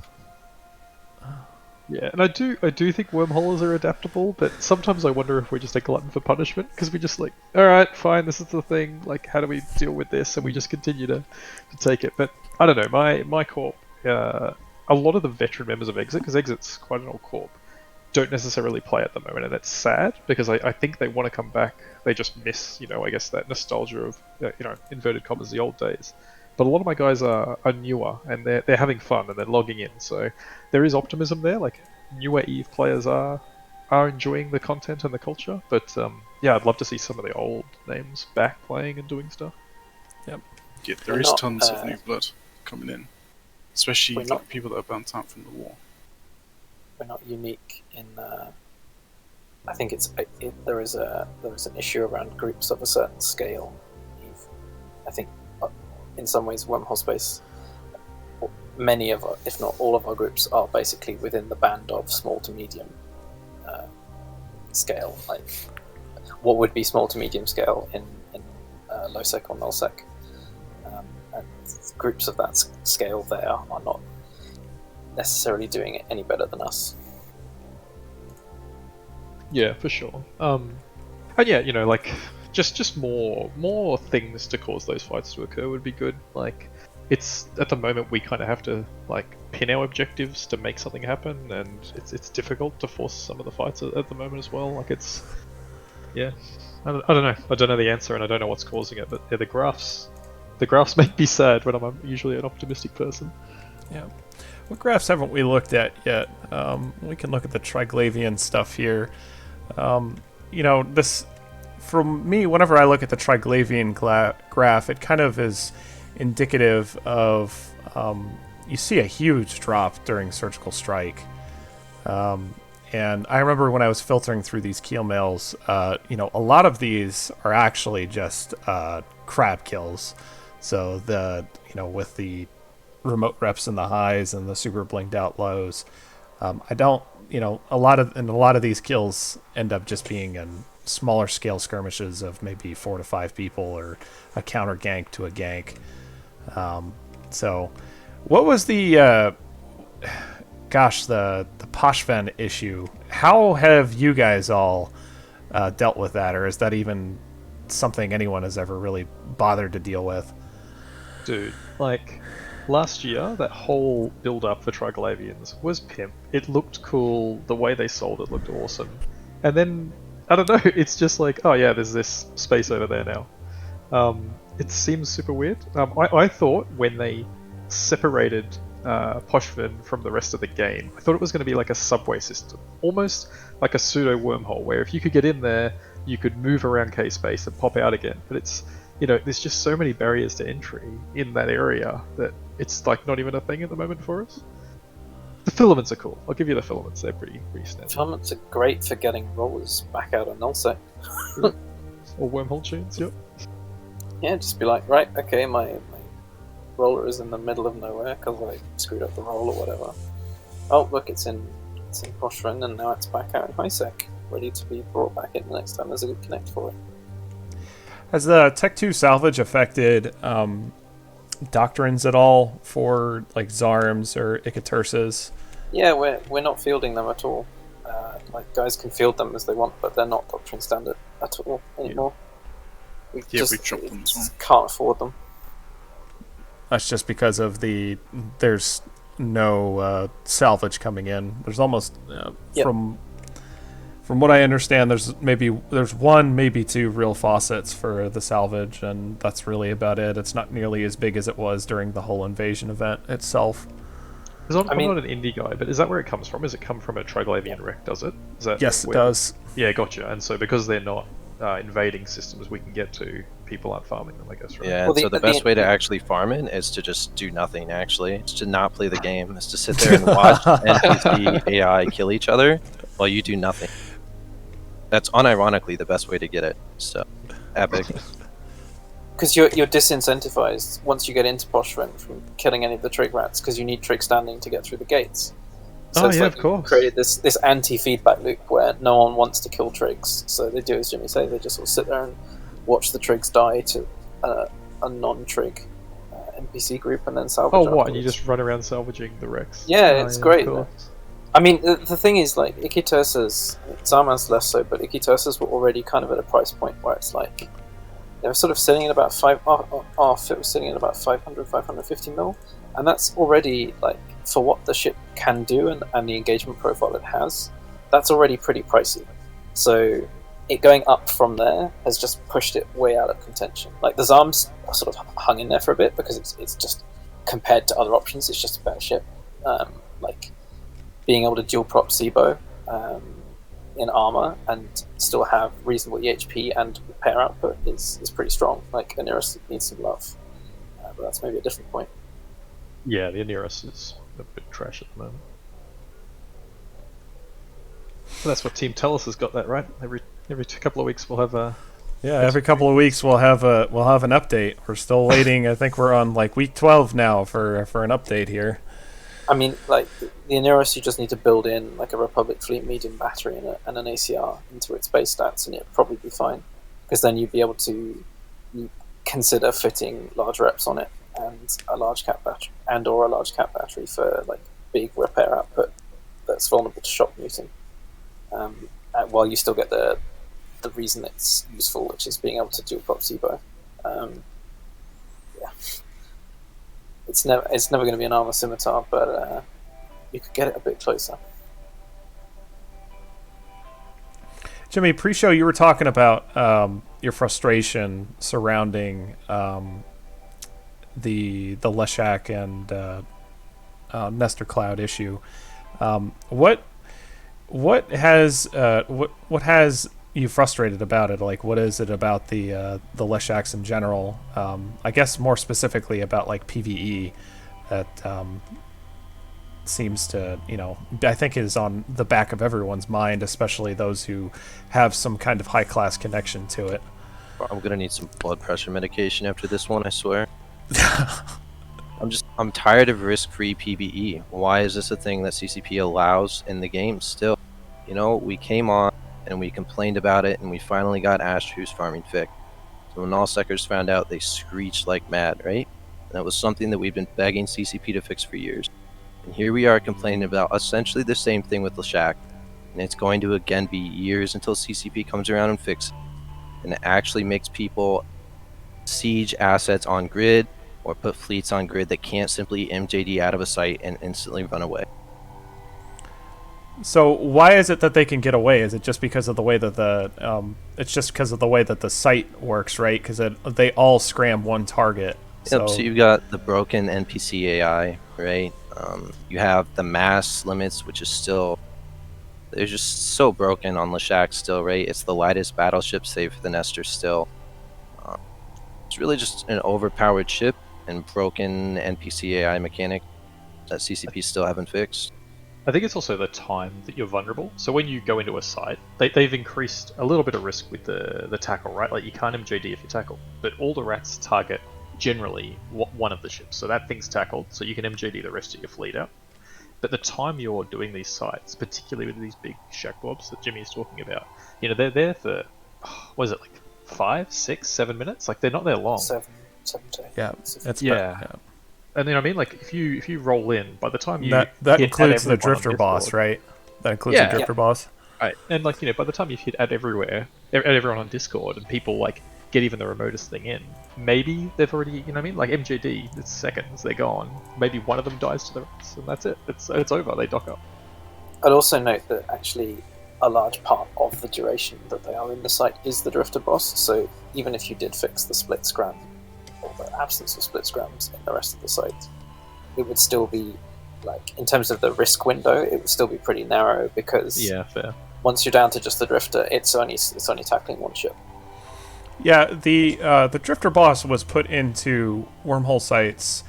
Yeah, and I do think wormholers are adaptable, but sometimes I wonder if we're just a glutton for punishment, because we just alright, fine, this is the thing, how do we deal with this, and we just continue to take it. But I don't know, my corp, a lot of the veteran members of Exit, because Exit's quite an old corp, don't necessarily play at the moment, and that's sad, because I think they want to come back, they just miss, I guess that nostalgia of, inverted commas, the old days. But a lot of my guys are newer, and they're having fun, and they're logging in, so there is optimism there. Newer EVE players are enjoying the content and the culture, but I'd love to see some of the old names back playing and doing stuff. Yep. Yeah, there is tons of new blood coming in, especially people that are burnt out from the war. We're not unique in. I think there is an issue around groups of a certain scale. I think. In some ways, wormhole space, many of our, if not all of our groups, are basically within the band of small to medium scale. What would be small to medium scale in low sec or null sec? And groups of that scale there are not necessarily doing it any better than us. Yeah, for sure. And yeah, just more things to cause those fights to occur would be good. It's at the moment we kind of have to pin our objectives to make something happen, and it's difficult to force some of the fights at the moment as well. I don't know. I don't know the answer, and I don't know what's causing it. But yeah, the graphs make me sad when I'm usually an optimistic person. Yeah. What graphs haven't we looked at yet? We can look at the Triglavian stuff here. This. From me, whenever I look at the Triglavian graph, it kind of is indicative of you see a huge drop during Surgical Strike. And I remember when I was filtering through these keel mails, a lot of these are actually just crab kills. So with the remote reps in the highs and the super blinked out lows, a lot of these kills end up just being in smaller scale skirmishes of maybe 4 to 5 people, or a counter gank to a gank. So what was the Poshven issue? How have you guys all dealt with that, or is that even something anyone has ever really bothered to deal with? Dude, last year, that whole build-up for Triglavians was pimp. It looked cool, the way they sold it looked awesome. And then, I don't know, it's just oh yeah, there's this space over there now. It seems super weird. I thought when they separated Poshvin from the rest of the game. I thought it was going to be like a subway system, almost like a pseudo wormhole, where if you could get in there, you could move around K-space and pop out again. But it's, there's just so many barriers to entry in that area that it's like not even a thing at the moment for us. The filaments are cool. I'll give you the filaments. They're pretty standard. Filaments are great for getting rollers back out of nullsec. Or wormhole chains, yep. Yeah, just be like, right, okay, my roller is in the middle of nowhere because I screwed up the roll or whatever. Oh, look, it's in Poshvin, and now it's back out in HiSec, ready to be brought back in the next time there's a good connect for it. Has the Tech 2 salvage affected doctrines at all for like Zarms or Ikaturses? Yeah, we're not fielding them at all. Like, guys can field them as they want, but they're not doctrine standard at all anymore. We dropped them as well. Can't afford them. That's just because of there's no salvage coming in. There's almost from what I understand, there's one, maybe two real faucets for the salvage, and that's really about it. It's not nearly as big as it was during the whole invasion event itself. I'm not an indie guy, but is that where it comes from? Does it come from a Triglavian wreck, does it? Yes, it does. Yeah, gotcha. And so because they're not invading systems we can get to, people aren't farming them, I guess, right? Yeah, so the best way to actually farm it is to just do nothing, actually. It's to not play the game. It's to sit there and watch NPC AI kill each other while you do nothing. That's unironically the best way to get it. So, epic. Because you're disincentivized once you get into Poshvin from killing any of the trig rats, because you need trig standing to get through the gates. So it's like of course. You created this anti-feedback loop where no one wants to kill trigs, so they do as Jimmy say, they just sort of sit there and watch the trigs die to a non-trig NPC group and then salvage. Oh, what? afterwards. And you just run around salvaging the wrecks? Yeah, it's great. Cool. I mean, the thing is, like, Ikitursas, Zarman's less so, but Ikitursas were already kind of at a price point where it's like, they were sort of sitting at about it was sitting at about 500, 550 mil, and that's already, like, for what the ship can do and the engagement profile it has, that's already pretty pricey. So it going up from there has just pushed it way out of contention. Like, the Zarms sort of hung in there for a bit because it's just, compared to other options, it's just a better ship. Like, being able to dual prop SIBO in armor and still have reasonable EHP and repair output is pretty strong. Like, Aniris needs some love, but that's maybe a different point. Yeah, the Aniris is a bit trash at the moment. But that's what Team Tellus has got that, right? Every couple of weeks we'll have a... Yeah, every couple of weeks we'll have an update. We're still waiting. I think we're on like week 12 now for an update here. I mean, like, the Aniris, you just need to build in like a Republic Fleet medium battery and an ACR into its base stats, and it'd probably be fine. Because then you'd be able to consider fitting large reps on it and a large cap battery, or a large cap battery for like big repair output that's vulnerable to shock muting. While you still get the reason it's useful, which is being able to dual prop SIBO. Yeah. It's never going to be an armor scimitar, but you could get it a bit closer. Jimmy, pre-show you were talking about your frustration surrounding the Leshak and Nestor Cloud issue. What has you frustrated about it? Like, what is it about the Leshaks in general? I guess more specifically about like PvE that seems to, I think is on the back of everyone's mind, especially those who have some kind of high class connection to it. I'm gonna need some blood pressure medication after this one, I swear. I'm tired of risk-free PvE. Why is this a thing that CCP allows in the game still? We came on and we complained about it, and we finally got Ash-Truce farming fixed. So when Nullsecers found out, they screeched like mad, right? And that was something that we've been begging CCP to fix for years. And here we are complaining about essentially the same thing with Leshak. And it's going to again be years until CCP comes around and fixes it. And it actually makes people siege assets on grid or put fleets on grid that can't simply MJD out of a site and instantly run away. So why is it that they can get away? Is it just because of the way that it's just because of the way that the site works, right? Because they all scram one target. So you've got the broken NPC AI, right? You have the mass limits, which is still they're just so broken on Leshak still, right? It's the lightest battleship, save for the Nestor still. Um, it's really just an overpowered ship and broken NPC AI mechanic that CCP still haven't fixed. I think it's also the time that you're vulnerable. So when you go into a site, they've increased a little bit of risk with the tackle, right? Like you can't MJD if you tackle, but all the rats target generally one of the ships. So that thing's tackled, so you can MJD the rest of your fleet out. But the time you're doing these sites, particularly with these big shack bobs that Jimmy is talking about, they're there for, what is it, like 5, 6, 7 minutes? Like they're not there long. 7 to 8. Yeah, that's Yeah. And then I mean, like if you roll in, by the time you that hit includes add the everyone on drifter boss, Discord- right? That includes Yeah. the drifter boss. Right, and like by the time you've hit add everywhere, add everyone on Discord, and people like get even the remotest thing in, maybe they've already, like MJD, it's seconds, they're gone. Maybe one of them dies to the rest, and that's it. It's over. They dock up. I'd also note that actually a large part of the duration that they are in the site is the drifter boss. So even if you did fix the split scram or the absence of split scrams in the rest of the site, it would still be like in terms of the risk window, it would still be pretty narrow because Yeah, fair. once you're down to just the drifter, it's only tackling one ship. Yeah, the drifter boss was put into wormhole sites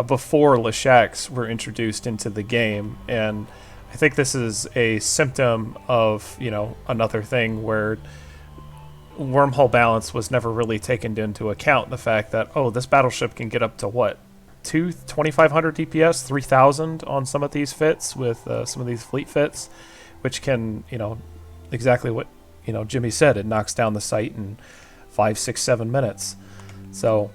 before Leshaks were introduced into the game, and I think this is a symptom of another thing where wormhole balance was never really taken into account. The fact that this battleship can get up to what 2,500 DPS, 3,000 on some of these fits with some of these fleet fits, which can exactly what Jimmy said. It knocks down the site in 5, 6, 7 minutes. So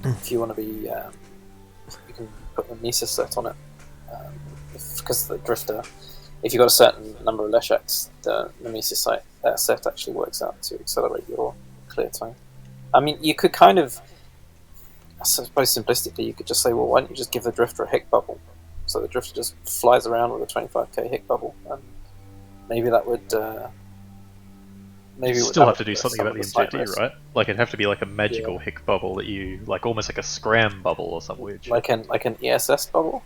If you want to be, you can put the Mises set on it because the drifter. If you've got a certain number of Leshaks, the Mises set actually works out to accelerate your clear time. I mean, you could kind of, I suppose simplistically, you could just say, well, why don't you just give the drifter a hick bubble? So the drifter just flies around with a 25k hick bubble, and maybe that would. Maybe You would still have to help do something some about of the site MJD, risk. right? Like it'd have to be like a magical hick bubble that you like, almost like a scram bubble or some weird shit. Like an ESS bubble.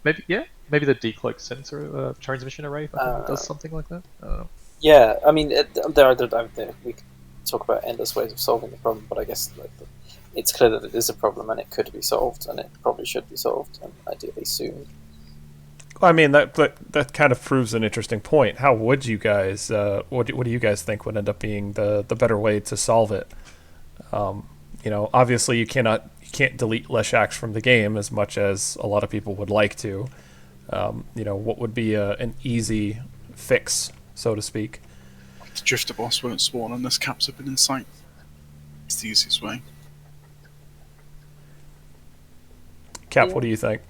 Maybe maybe the decloak sensor transmission array does something like that. I don't know. Yeah, I mean, we could talk about endless ways of solving the problem, but I guess it's clear that it is a problem and it could be solved, and it probably should be solved, and ideally soon. I mean, that kind of proves an interesting point. How would you guys? What do you guys think would end up being the better way to solve it? Obviously you can't delete Leshaks from the game as much as a lot of people would like to. What would be an easy fix, so to speak? The drifter boss won't spawn unless caps have been in sight. It's the easiest way. Cap, Yeah. what do you think?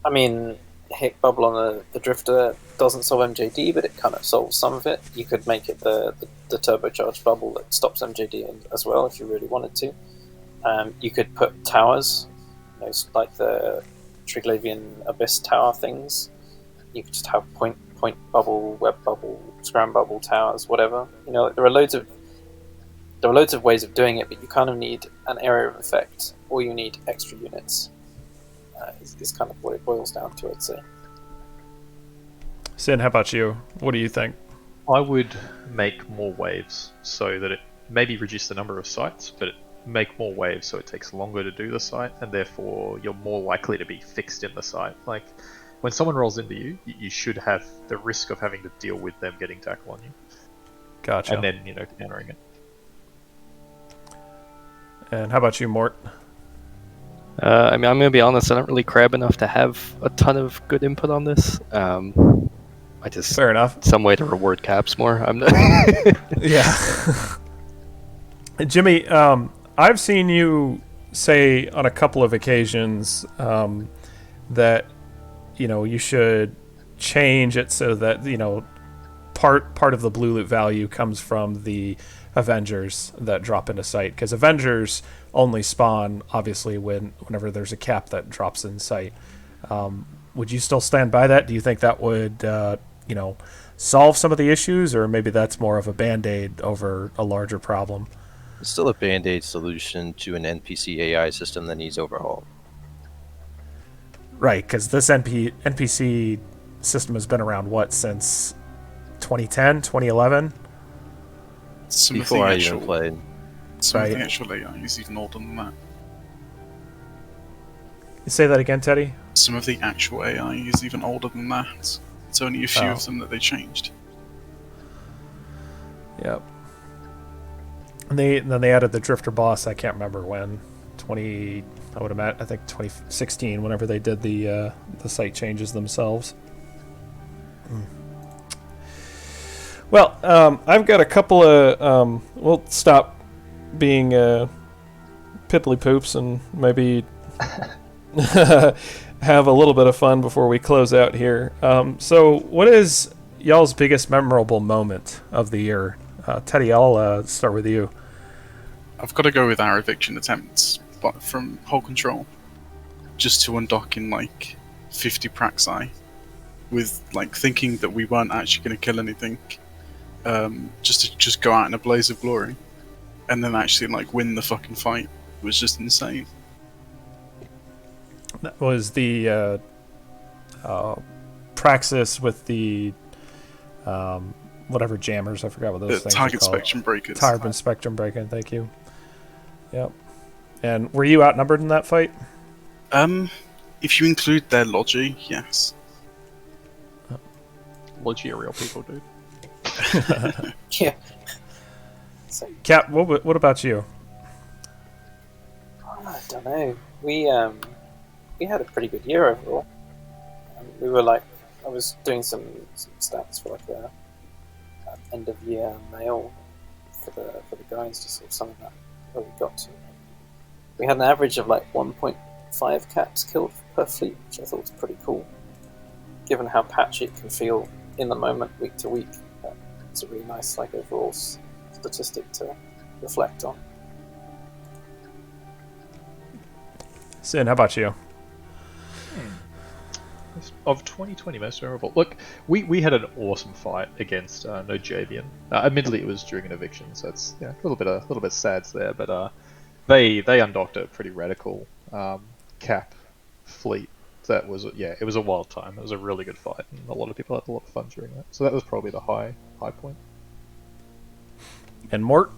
I mean, hick bubble on the drifter doesn't solve MJD, but it kind of solves some of it. You could make it the turbocharged bubble that stops MJD as well if you really wanted to. You could put towers, like the Triglavian Abyss tower things. You could just have point bubble, web bubble, scram bubble towers, whatever. There are loads of ways of doing it, but you kind of need an area of effect, or you need extra units. Is kind of what it boils down to, I'd say. Sin, how about you? What do you think? I would make more waves so that it maybe reduce the number of sites, but make more waves so it takes longer to do the site, and therefore you're more likely to be fixed in the site. Like when someone rolls into you, you should have the risk of having to deal with them getting tackle on you. Gotcha. And then countering it. And how about you, Mort? I mean, I'm going to be honest, I don't really crab enough to have a ton of good input on this. I just... Fair enough. Some way to reward caps more. I'm not... Yeah. Jimmy, I've seen you say on a couple of occasions that, you should change it so that, part of the blue loot value comes from the Avengers that drop into sight, because Avengers only spawn obviously whenever there's a cap that drops in sight. Would you still stand by that? Do you think that would solve some of the issues, or maybe that's more of a band-aid over a larger problem? It's still a band-aid solution to an NPC AI system that needs overhaul. Right, because this NPC system has been around, what, since 2010, 2011? Some Before I of the even actual, played. some of Right. the actual AI is even older than that. You say that again, Teddy? Some of the actual AI is even older than that. It's only a few Oh. of them that they changed. Yep. And then they added the Drifter boss. I can't remember when. I think 2016. Whenever they did the site changes themselves. Well, I've got a couple of. We'll stop being piddly poops and maybe have a little bit of fun before we close out here. So, what is y'all's biggest memorable moment of the year? Teddy, I'll start with you. I've got to go with our eviction attempts, but from Whole Control, just to undock in like 50 Praxi, with like thinking that we weren't actually going to kill anything, just to just go out in a blaze of glory, and then actually like win the fucking fight was just insane. That was the Praxis with the whatever jammers. I forgot what those things Target are called. spectrum breakers. Target spectrum breaking. Thank you. Yep. And were you outnumbered in that fight? If you include their Logi, yes. Logi are real people, dude. Yeah. So, Cap, what about you? I don't know. We had a pretty good year overall. We were like, I was doing some stats for like a end of year mail for the guys, just sort of summing up where we got to. We had an average of like 1.5 caps killed per fleet, which I thought was pretty cool, given how patchy it can feel in the moment, week to week. It's a really nice like overall statistic to reflect on. Sin, how about you? Of 2020 most memorable. Look, we had an awesome fight against Nojavian. Admittedly, it was during an eviction, so it's a little bit sad there. But they undocked a pretty radical cap fleet. That was it was a wild time. It was a really good fight, and a lot of people had a lot of fun during that. So that was probably the high point. And Mort?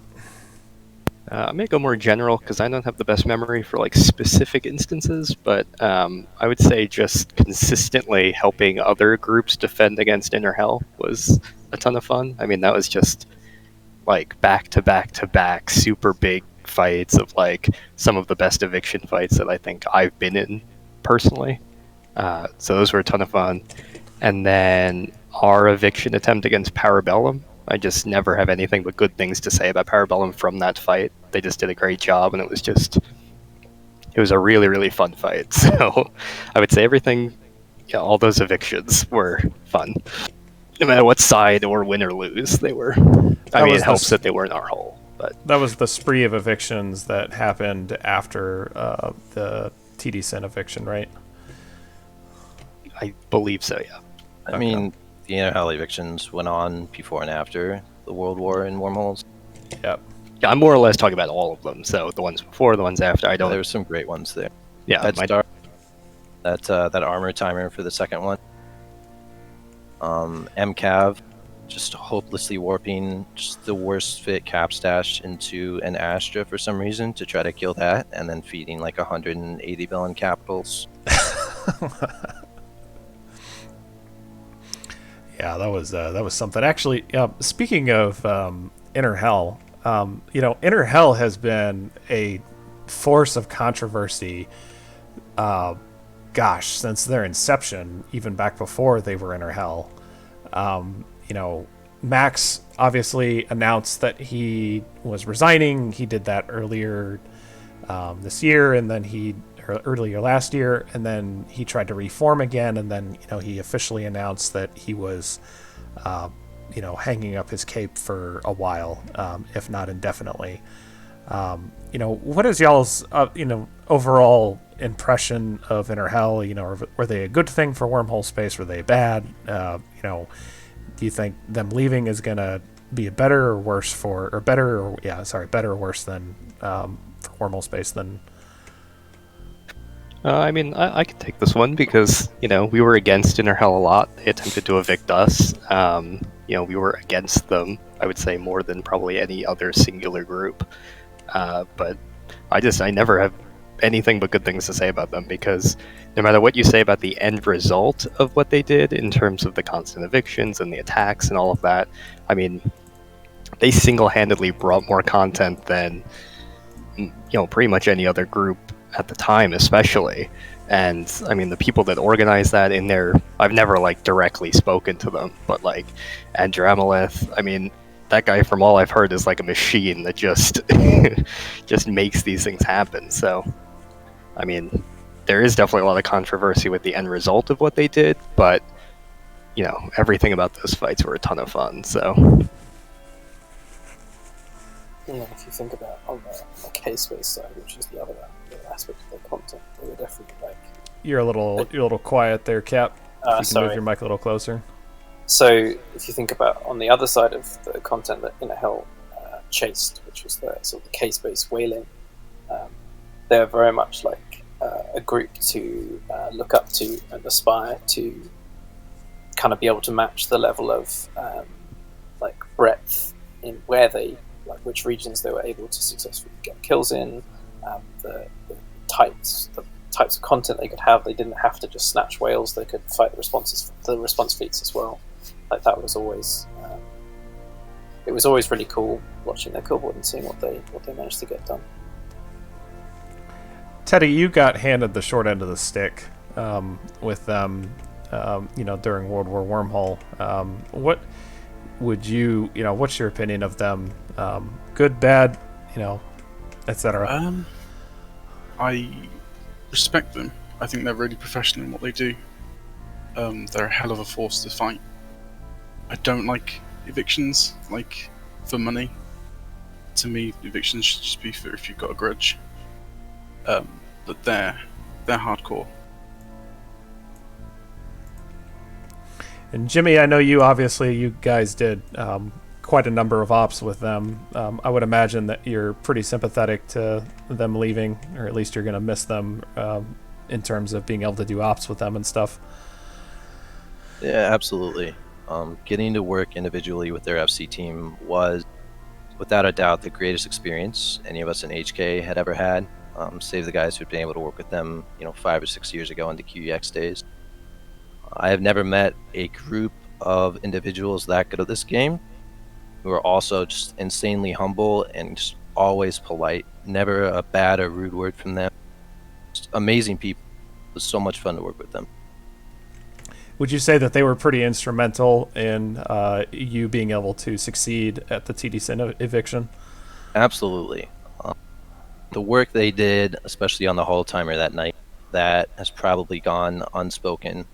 I'm gonna go more general because I don't have the best memory for like specific instances, but I would say just consistently helping other groups defend against Inner Hell was a ton of fun. I mean, that was just like back to back to back super big fights of like some of the best eviction fights that I think I've been in personally. So those were a ton of fun. And then our eviction attempt against Parabellum, I just never have anything but good things to say about Parabellum from that fight. They just did a great job, and it was a really, really fun fight. So I would say everything, all those evictions were fun. No matter what side or win or lose, they were. I mean, it helps that they were in our hole. But that was the spree of evictions that happened after the TD Sin eviction, right? I believe so, yeah. I mean, the Inner Hell evictions went on before and after the World War in Wormholes. Yep. Yeah, I'm more or less talking about all of them. So the ones before, the ones after, I don't. There were some great ones there. Yeah, that armor timer for the second one. MCAV, just hopelessly warping just the worst fit cap stash into an Astra for some reason to try to kill that, and then feeding like 180 billion capitals. Yeah, that was something. Actually, speaking of Inner Hell, Inner Hell has been a force of controversy. Since their inception, even back before they were Inner Hell. Max obviously announced that he was resigning. He did that earlier this year, and then earlier last year, and then he tried to reform again, and then he officially announced that he was hanging up his cape for a while, if not indefinitely. What is y'all's overall impression of Inner Hell? Were they a good thing for wormhole space? Were they bad? Do you think them leaving is gonna be better or worse better or worse than for wormhole space than? I mean, I could take this one because, we were against Inner Hell a lot. They attempted to evict us. We were against them, I would say, more than probably any other singular group. But I never have anything but good things to say about them because no matter what you say about the end result of what they did in terms of the constant evictions and the attacks and all of that, I mean, they single-handedly brought more content than, pretty much any other group at the time, especially. And I mean, the people that organized that in there, I've never directly spoken to them, but Andromolith, I mean, that guy, from all I've heard, is like a machine that just just makes these things happen. So, I mean, there is definitely a lot of controversy with the end result of what they did, but everything about those fights were a ton of fun. So. If you think about on the case-based side, which is the other aspect of their content, they were definitely You're a little quiet there, Cap. If you can move your mic a little closer. So if you think about on the other side of the content that Inner Hell chased, which was the sort of the case-based whaling, they're very much like a group to look up to and aspire to kind of be able to match the level of breadth in where they, which regions they were able to successfully get kills in, the types of content they could have. They didn't have to just snatch whales; they could fight the response fleets as well. That was always it was always really cool watching their kill board and seeing what they managed to get done. Teddy, you got handed the short end of the stick with them, during World War Wormhole. What would you, what's your opinion of them? Good, bad, etc. I respect them. I think they're really professional in what they do. They're a hell of a force to fight. I don't like evictions, for money. To me, evictions should just be for if you've got a grudge. But they're hardcore. And Jimmy, I know you guys did quite a number of ops with them. I would imagine that you're pretty sympathetic to them leaving, or at least you're going to miss them in terms of being able to do ops with them and stuff. Yeah, absolutely. Getting to work individually with their FC team was, without a doubt, the greatest experience any of us in HK had ever had. Save the guys who'd been able to work with them, 5 or 6 years ago in the QEX days. I have never met a group of individuals that good at this game who are also just insanely humble and just always polite. Never a bad or rude word from them. Just amazing people. It was so much fun to work with them. Would you say that they were pretty instrumental in you being able to succeed at the TD Sin eviction? Absolutely. The work they did, especially on the whole timer that night, that has probably gone unspoken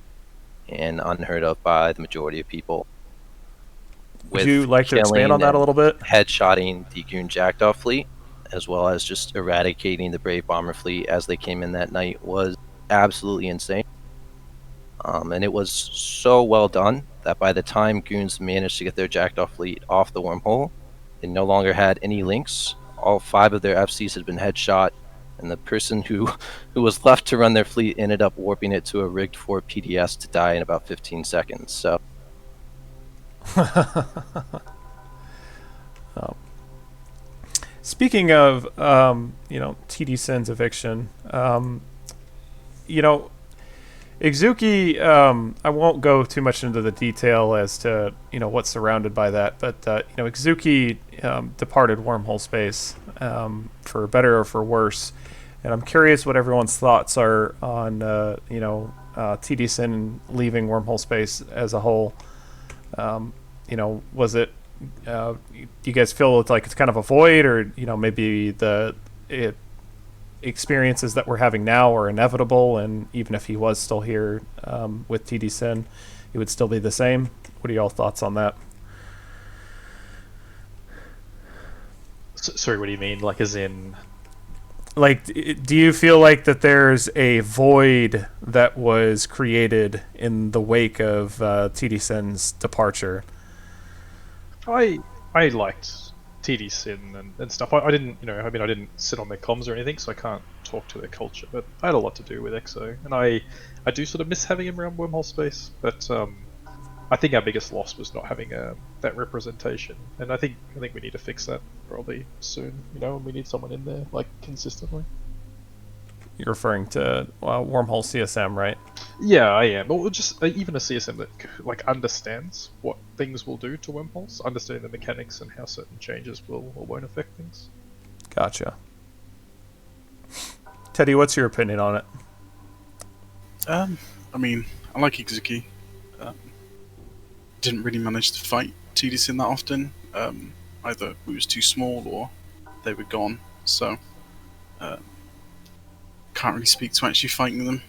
and unheard of by the majority of people. Would you like to expand on that a little bit? Headshotting the Goon Jackdaw fleet, as well as just eradicating the Brave Bomber fleet as they came in that night, was absolutely insane. And it was so well done that by the time Goons managed to get their Jackdaw fleet off the wormhole, they no longer had any links. All 5 of their FCs had been headshot, and the person who was left to run their fleet ended up warping it to a rigged 4 PDS to die in about 15 seconds. So. Speaking of, TD Sin's eviction, Izuki, I won't go too much into the detail as to, what's surrounded by that, but, Izuki departed wormhole space for better or for worse, and I'm curious what everyone's thoughts are on, TD Sin leaving wormhole space as a whole. Was it, do you guys feel it's like it's kind of a void, or, maybe the experiences that we're having now are inevitable, and even if he was still here with TD Sin, it would still be the same? What are y'all thoughts on that? Sorry, what do you mean? As in... do you feel like that there's a void that was created in the wake of TD Sin's departure? I liked TD Sin and stuff. I didn't, I didn't sit on their comms or anything, so I can't talk to their culture. But I had a lot to do with EXO, and I do sort of miss having him around Wormhole Space. But I think our biggest loss was not having that representation, and I think we need to fix that probably soon. And we need someone in there like consistently. You're referring to Wormhole CSM, right? Yeah, I am. Or just even a CSM that like understands what things will do to wormholes, understanding the mechanics and how certain changes will or won't affect things. Gotcha. Teddy, what's your opinion on it? I mean, I like Izuki. Didn't really manage to fight TDC that often. Either we was too small or they were gone. So can't really speak to actually fighting them.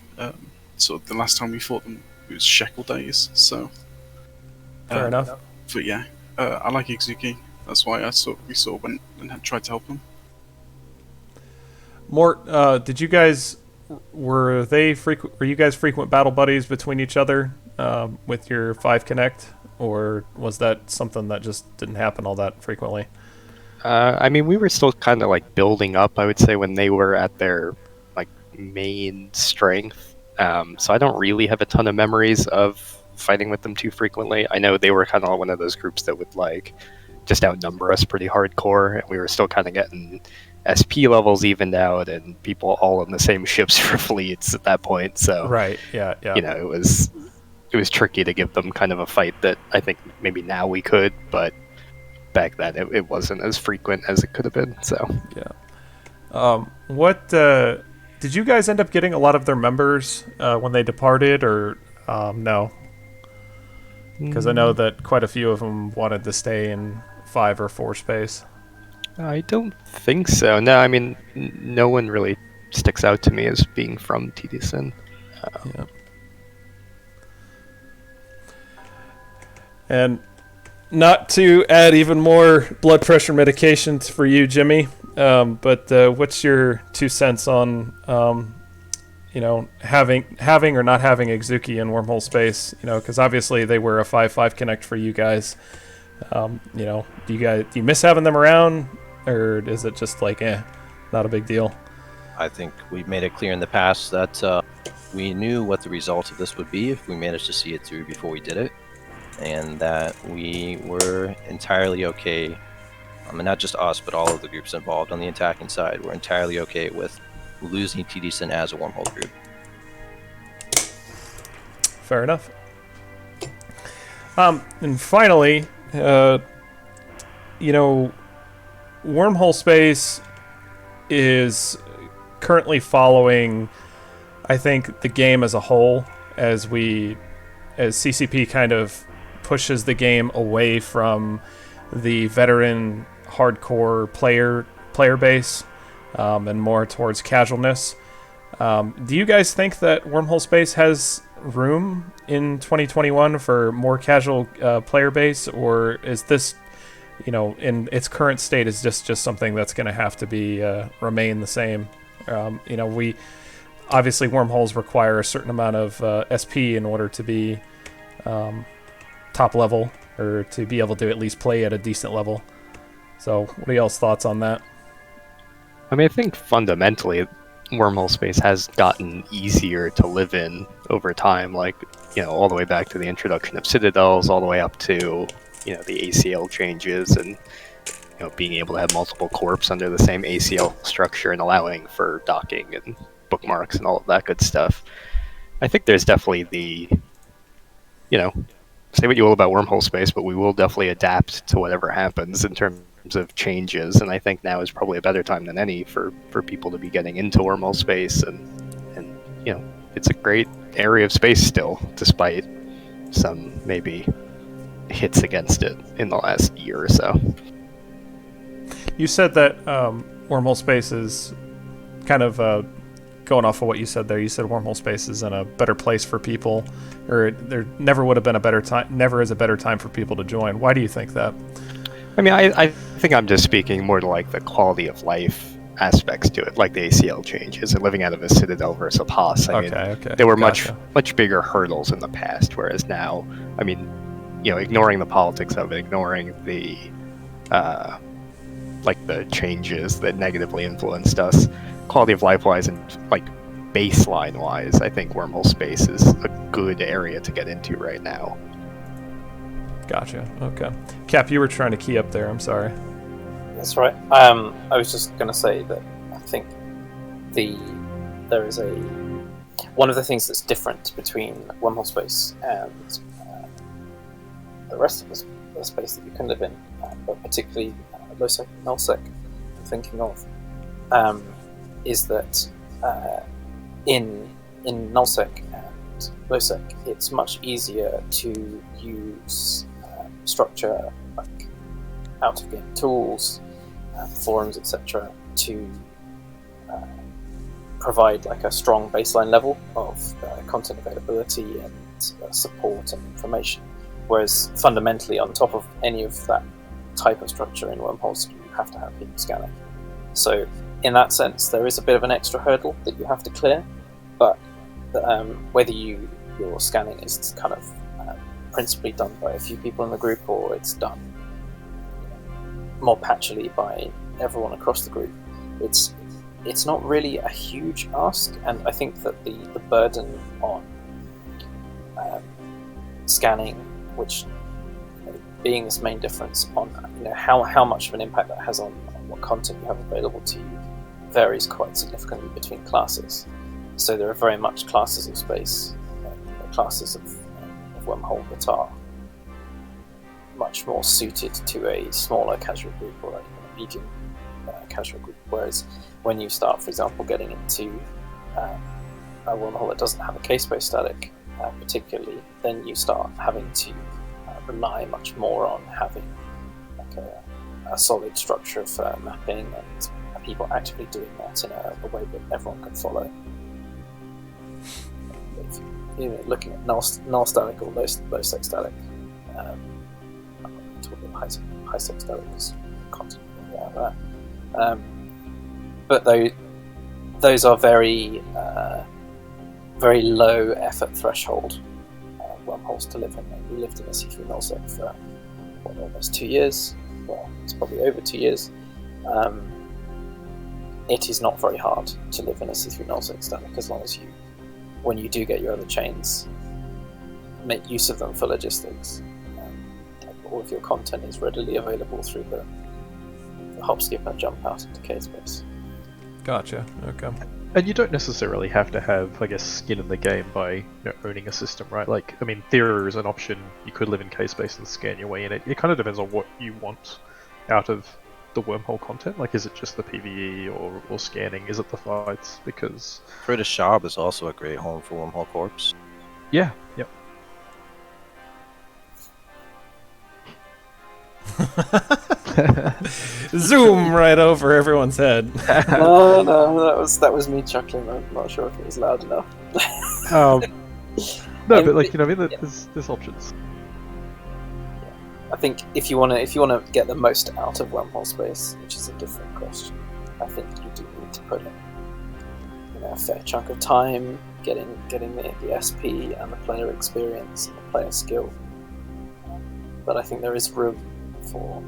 So the last time we fought them, it was Shekel days. So Fair enough. But yeah, I like Izuki. That's why we went and had tried to help them. Mort, did you guys were you guys frequent battle buddies between each other with your 5 Connect, or was that something that just didn't happen all that frequently? I mean, we were still kind of like building up, I would say, when they were at their like main strength. So I don't really have a ton of memories of fighting with them too frequently. I know they were kind of one of those groups that would like just outnumber us pretty hardcore, and we were still kind of getting SP levels evened out and people all on the same ships for fleets at that point. So right, yeah. it was tricky to give them kind of a fight that I think maybe now we could, but back then it wasn't as frequent as it could have been. So yeah. What did you guys end up getting a lot of their members when they departed, or no? Because I know that quite a few of them wanted to stay in 5 or 4 space. I don't think so. No, I mean, no one really sticks out to me as being from TDSN. Yeah. And not to add even more blood pressure medications for you, Jimmy, but what's your 2 cents on having or not having Izuki in Wormhole Space? Because obviously they were a 5/5 Connect for you guys. Do you miss having them around, or is it just like not a big deal? I think we made it clear in the past that we knew what the result of this would be if we managed to see it through before we did it, and that we were entirely okay. And not just us, but all of the groups involved on the attacking side were entirely okay with losing TDSN as a wormhole group. Fair enough. And finally, Wormhole Space is currently following, I think, the game as a whole, as CCP kind of pushes the game away from the veteran hardcore player base and more towards casualness. Do you guys think that Wormhole Space has room in 2021 for more casual player base, or is this, in its current state, is just something that's going to have to be remain the same? We obviously, wormholes require a certain amount of SP in order to be top level, or to be able to at least play at a decent level. So what are y'all's thoughts on that? I mean, I think fundamentally Wormhole Space has gotten easier to live in over time, like, all the way back to the introduction of Citadels, all the way up to, the ACL changes and, being able to have multiple corps under the same ACL structure and allowing for docking and bookmarks and all of that good stuff. I think there's definitely the, say what you will about Wormhole Space, but we will definitely adapt to whatever happens in terms of changes, and I think now is probably a better time than any for people to be getting into Wormhole Space, and it's a great area of space still, despite some maybe hits against it in the last year or so. You said that Wormhole Space is kind of going off of what you said there. You said Wormhole Space is in a better place for people, or there never would have been a better time, never is a better time for people to join. Why do you think that? I mean, I think I'm just speaking more to like the quality of life aspects to it, like the ACL changes and living out of a Citadel versus a POS. I mean, there were much bigger hurdles in the past, whereas now, I mean, ignoring the politics of it, ignoring the like the changes that negatively influenced us, quality of life wise and like baseline wise, I think wormhole space is a good area to get into right now. Gotcha. Okay. Cap, you were trying to key up there. I'm sorry. That's right. I was just going to say that I think there is one of the things that's different between wormhole space and the rest of the space that you can live in, but particularly low-sec and null-sec, I'm thinking of, is that in null-sec and low-sec, it's much easier to use structure like out-of-game tools, forums, etc., to provide like a strong baseline level of content availability and support and information. Whereas fundamentally, on top of any of that type of structure in wormholes, you have to have people scanning. So in that sense, there is a bit of an extra hurdle that you have to clear. But whether your scanning is kind of principally done by a few people in the group, or it's done more patchily by everyone across the group, it's not really a huge ask, and I think that the burden on scanning, which being this main difference on how much of an impact that has on what content you have available to you, varies quite significantly between classes. So there are very much classes of space, classes of wormhole that are much more suited to a smaller casual group or a medium casual group, whereas when you start, for example, getting into a wormhole that doesn't have a case-based static particularly, then you start having to rely much more on having like a solid structure for mapping and people actively doing that in a way that everyone can follow. If, looking at null static or low-sec static, I'm not talking high-sec static because content out of that. But those are very low effort threshold wormholes to live in. We lived in a C3 nullsec for almost 2 years. Well, it's probably over 2 years. It is not very hard to live in a C3 nullsec static as long as you, when you do get your other chains, make use of them for logistics. All of your content is readily available through the hop, skip, and jump out into K-space. Gotcha. Okay. And you don't necessarily have to have, I guess, skin in the game by owning a system, right? Like, I mean, Theory is an option. You could live in K-space and scan your way in it. It kind of depends on what you want out of the wormhole content. Like, is it just the PvE or scanning? Is it the fights? Because British Shop is also a great home for Wormhole Corps. yeah, yep. Zoom right over everyone's head. No, that was me chuckling. I'm not sure if it was loud enough. No, but like I mean, there's options. I think if you want to get the most out of wormhole space, which is a different question, I think you do need to put in a fair chunk of time getting the SP and the player experience and the player skill. But I think there is room for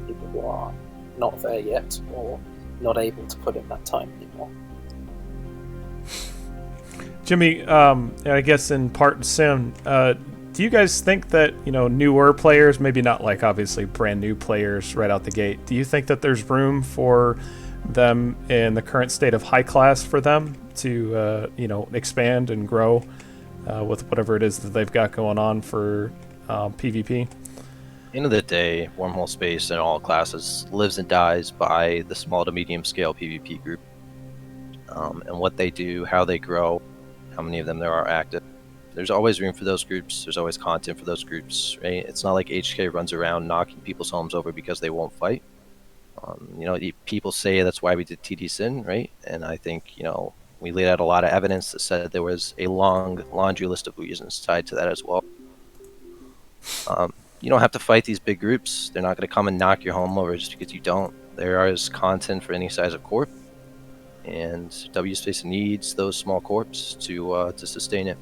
people who are not there yet or not able to put in that time anymore. Jimmy, I guess in part sim, do you guys think that newer players, maybe not like obviously brand new players right out the gate, do you think that there's room for them in the current state of high class for them to expand and grow with whatever it is that they've got going on for PvP? End of the day, Wormhole Space in all classes lives and dies by the small to medium scale PvP group, and what they do, how they grow, how many of them there are active. There's always room for those groups. There's always content for those groups, right? It's not like HK runs around knocking people's homes over because they won't fight. People say that's why we did TD Sin, right? And I think we laid out a lot of evidence that said there was a long laundry list of reasons tied to that as well. You don't have to fight these big groups. They're not going to come and knock your home over just because you don't. There is content for any size of corp, and WSpace needs those small corps to sustain it.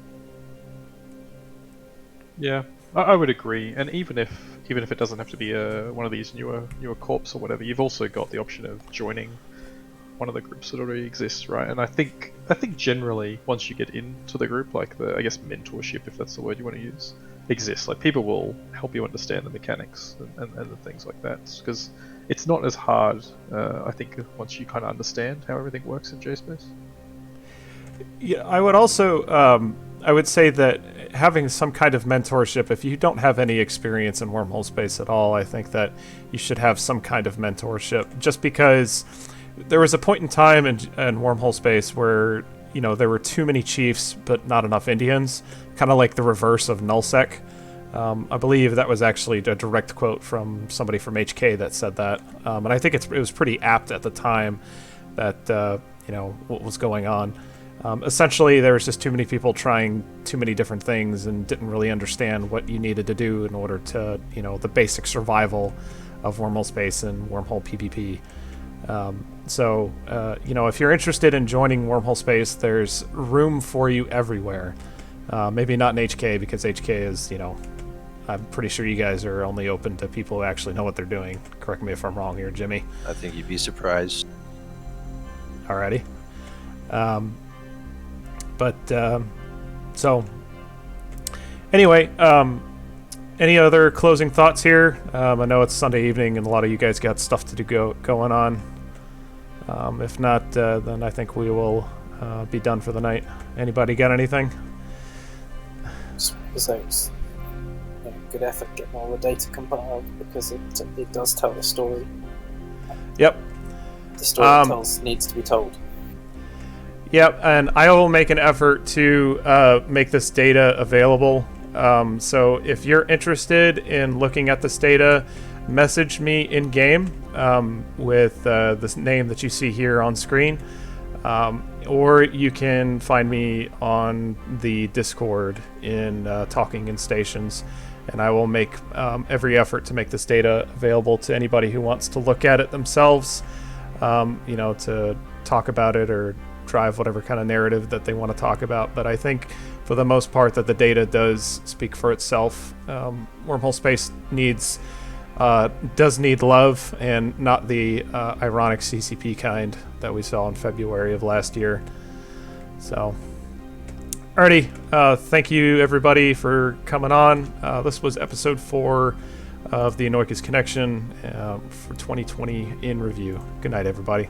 Yeah, I would agree. And even if it doesn't have to be one of these newer corps or whatever, you've also got the option of joining one of the groups that already exists, right? And I think generally once you get into the group, like the I guess mentorship, if that's the word you want to use, exists. Like people will help you understand the mechanics and the things like that, because it's not as hard. I think once you kind of understand how everything works in JSpace. Yeah, I would also I would say that having some kind of mentorship, if you don't have any experience in wormhole space at all, I think that you should have some kind of mentorship, just because there was a point in time in wormhole space where, you know, there were too many chiefs but not enough Indians, kind of like the reverse of nullsec. I believe that was actually a direct quote from somebody from HK that said that, and I think it was pretty apt at the time that you know, what was going on. Essentially, there was just too many people trying too many different things and didn't really understand what you needed to do in order to, you know, the basic survival of wormhole space and wormhole PvP. So, you know, if you're interested in joining wormhole space, there's room for you everywhere. Maybe not in HK, because HK is, you know, I'm pretty sure you guys are only open to people who actually know what they're doing. Correct me if I'm wrong here, Jimmy. I think you'd be surprised. Alrighty. So anyway, any other closing thoughts here? I know it's Sunday evening and a lot of you guys got stuff to do going on. If not, then I think we will be done for the night. Anybody got anything? So it's, you know, good effort getting all the data compiled, because it does tell the story. Yep. The story needs to be told. Yep, and I will make an effort to make this data available. So if you're interested in looking at this data, message me in-game with this name that you see here on screen. Or you can find me on the Discord in Talking in Stations. And I will make every effort to make this data available to anybody who wants to look at it themselves, you know, to talk about it or drive whatever kind of narrative that they want to talk about. But I think for the most part that the data does speak for itself. Wormhole space does need love, and not the ironic CCP kind that we saw in February of last year. So, alrighty, thank you everybody for coming on. This was episode 4 of the Anoikis Connection for 2020 in review. Good night, everybody.